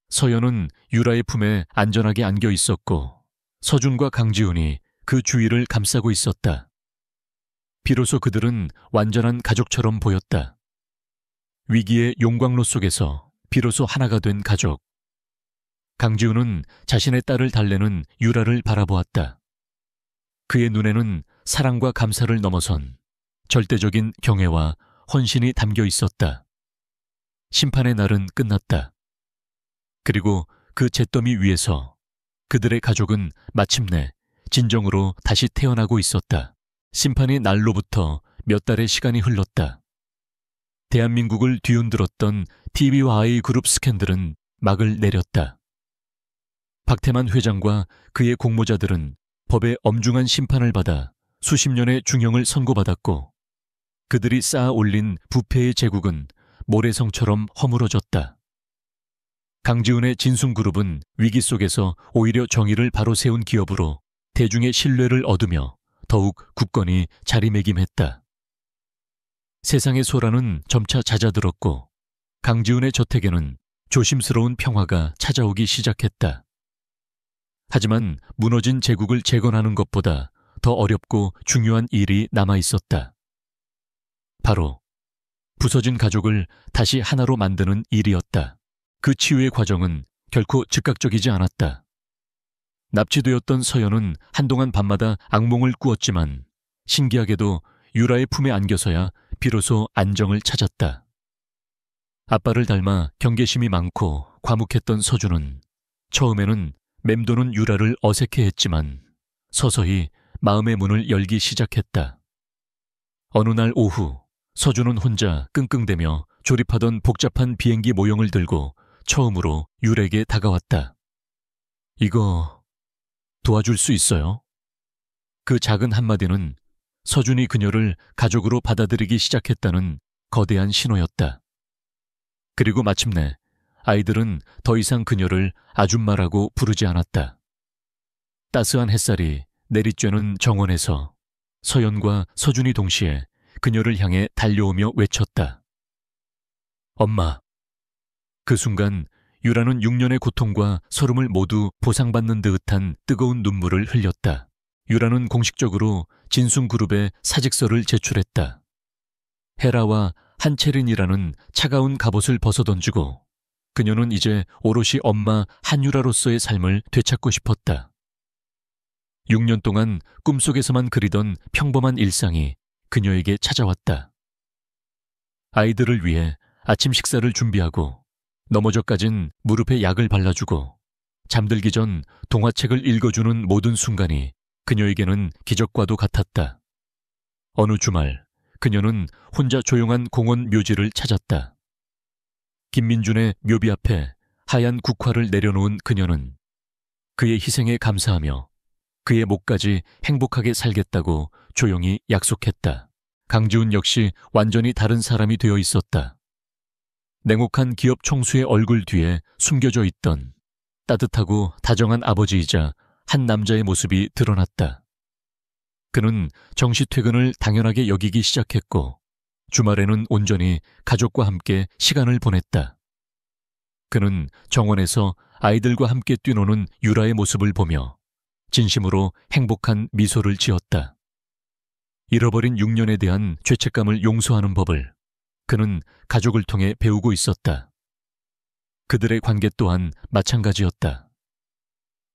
서연은 유라의 품에 안전하게 안겨 있었고 서준과 강지훈이 그 주위를 감싸고 있었다. 비로소 그들은 완전한 가족처럼 보였다. 위기의 용광로 속에서 비로소 하나가 된 가족. 강지훈은 자신의 딸을 달래는 유라를 바라보았다. 그의 눈에는 사랑과 감사를 넘어선 절대적인 경애와 헌신이 담겨 있었다. 심판의 날은 끝났다. 그리고 그 잿더미 위에서 그들의 가족은 마침내 진정으로 다시 태어나고 있었다. 심판의 날로부터 몇 달의 시간이 흘렀다. 대한민국을 뒤흔들었던 TV와 I그룹 스캔들은 막을 내렸다. 박태만 회장과 그의 공모자들은 법의 엄중한 심판을 받아 수십 년의 중형을 선고받았고 그들이 쌓아 올린 부패의 제국은 모래성처럼 허물어졌다. 강지훈의 진숭그룹은 위기 속에서 오히려 정의를 바로 세운 기업으로 대중의 신뢰를 얻으며 더욱 굳건히 자리매김했다. 세상의 소란은 점차 잦아들었고 강지훈의 저택에는 조심스러운 평화가 찾아오기 시작했다. 하지만 무너진 제국을 재건하는 것보다 더 어렵고 중요한 일이 남아있었다. 바로 부서진 가족을 다시 하나로 만드는 일이었다. 그 치유의 과정은 결코 즉각적이지 않았다. 납치되었던 서연은 한동안 밤마다 악몽을 꾸었지만 신기하게도 유라의 품에 안겨서야 비로소 안정을 찾았다. 아빠를 닮아 경계심이 많고 과묵했던 서준은 처음에는 맴도는 유라를 어색해했지만 서서히 마음의 문을 열기 시작했다. 어느 날 오후 서준은 혼자 끙끙대며 조립하던 복잡한 비행기 모형을 들고 처음으로 유라에게 다가왔다. 이거 도와줄 수 있어요? 그 작은 한마디는 서준이 그녀를 가족으로 받아들이기 시작했다는 거대한 신호였다. 그리고 마침내 아이들은 더 이상 그녀를 아줌마라고 부르지 않았다. 따스한 햇살이 내리쬐는 정원에서 서연과 서준이 동시에 그녀를 향해 달려오며 외쳤다. 엄마. 그 순간 유라는 6년의 고통과 서름을 모두 보상받는 듯한 뜨거운 눈물을 흘렸다. 유라는 공식적으로 진순그룹에 사직서를 제출했다. 헤라와 한채린이라는 차가운 갑옷을 벗어던지고 그녀는 이제 오롯이 엄마 한유라로서의 삶을 되찾고 싶었다. 6년 동안 꿈속에서만 그리던 평범한 일상이 그녀에게 찾아왔다. 아이들을 위해 아침 식사를 준비하고 넘어져까진 무릎에 약을 발라주고 잠들기 전 동화책을 읽어주는 모든 순간이 그녀에게는 기적과도 같았다. 어느 주말 그녀는 혼자 조용한 공원 묘지를 찾았다. 김민준의 묘비 앞에 하얀 국화를 내려놓은 그녀는 그의 희생에 감사하며 그의 목까지 행복하게 살겠다고 조용히 약속했다. 강지훈 역시 완전히 다른 사람이 되어 있었다. 냉혹한 기업 총수의 얼굴 뒤에 숨겨져 있던 따뜻하고 다정한 아버지이자 한 남자의 모습이 드러났다. 그는 정시 퇴근을 당연하게 여기기 시작했고 주말에는 온전히 가족과 함께 시간을 보냈다. 그는 정원에서 아이들과 함께 뛰노는 유라의 모습을 보며 진심으로 행복한 미소를 지었다. 잃어버린 6년에 대한 죄책감을 용서하는 법을 그는 가족을 통해 배우고 있었다. 그들의 관계 또한 마찬가지였다.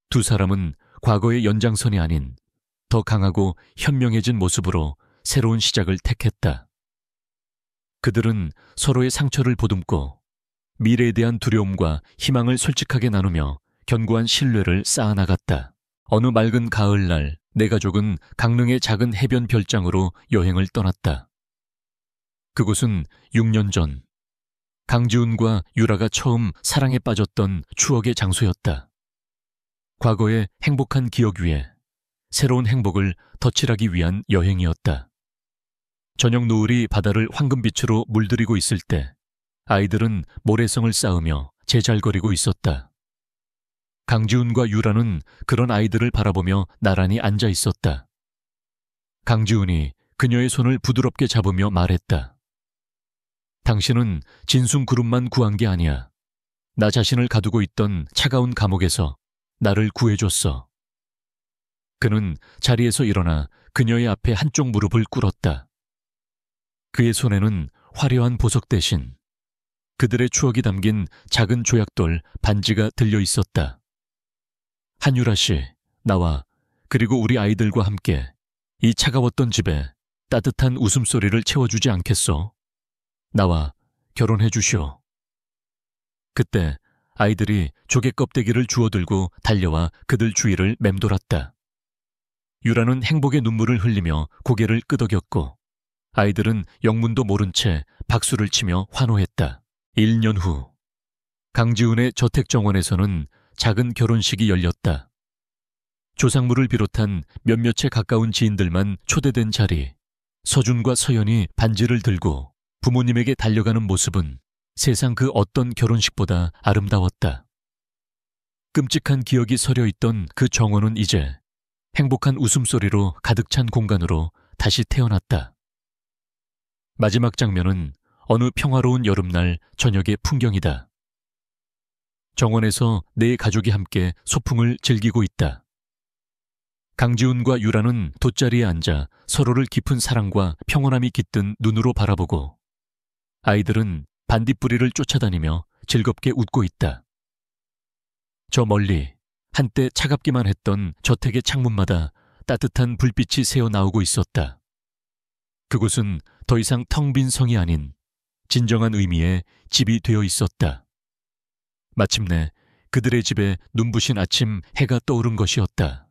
두 사람은 과거의 연장선이 아닌 더 강하고 현명해진 모습으로 새로운 시작을 택했다. 그들은 서로의 상처를 보듬고 미래에 대한 두려움과 희망을 솔직하게 나누며 견고한 신뢰를 쌓아나갔다. 어느 맑은 가을날 내 가족은 강릉의 작은 해변 별장으로 여행을 떠났다. 그곳은 6년 전 강지훈과 유라가 처음 사랑에 빠졌던 추억의 장소였다. 과거의 행복한 기억 위에 새로운 행복을 덧칠하기 위한 여행이었다. 저녁 노을이 바다를 황금빛으로 물들이고 있을 때 아이들은 모래성을 쌓으며 제잘거리고 있었다. 강지훈과 유라는 그런 아이들을 바라보며 나란히 앉아 있었다. 강지훈이 그녀의 손을 부드럽게 잡으며 말했다. 당신은 진순그룹만 구한 게 아니야. 나 자신을 가두고 있던 차가운 감옥에서 나를 구해줬어. 그는 자리에서 일어나 그녀의 앞에 한쪽 무릎을 꿇었다. 그의 손에는 화려한 보석 대신 그들의 추억이 담긴 작은 조약돌 반지가 들려 있었다. 한유라 씨, 나와 그리고 우리 아이들과 함께 이 차가웠던 집에 따뜻한 웃음소리를 채워주지 않겠소? 나와 결혼해 주시오. 그때 아이들이 조개 껍데기를 주워들고 달려와 그들 주위를 맴돌았다. 유라는 행복의 눈물을 흘리며 고개를 끄덕였고 아이들은 영문도 모른 채 박수를 치며 환호했다. 1년 후 강지훈의 저택정원에서는 작은 결혼식이 열렸다. 조상물을 비롯한 몇몇에 가까운 지인들만 초대된 자리. 서준과 서연이 반지를 들고 부모님에게 달려가는 모습은 세상 그 어떤 결혼식보다 아름다웠다. 끔찍한 기억이 서려 있던 그 정원은 이제 행복한 웃음소리로 가득 찬 공간으로 다시 태어났다. 마지막 장면은 어느 평화로운 여름날 저녁의 풍경이다. 정원에서 네 가족이 함께 소풍을 즐기고 있다. 강지훈과 유라는 돗자리에 앉아 서로를 깊은 사랑과 평온함이 깃든 눈으로 바라보고 아이들은 반딧불이를 쫓아다니며 즐겁게 웃고 있다. 저 멀리 한때 차갑기만 했던 저택의 창문마다 따뜻한 불빛이 새어 나오고 있었다. 그곳은 더 이상 텅 빈 성이 아닌 진정한 의미의 집이 되어 있었다. 마침내 그들의 집에 눈부신 아침 해가 떠오른 것이었다.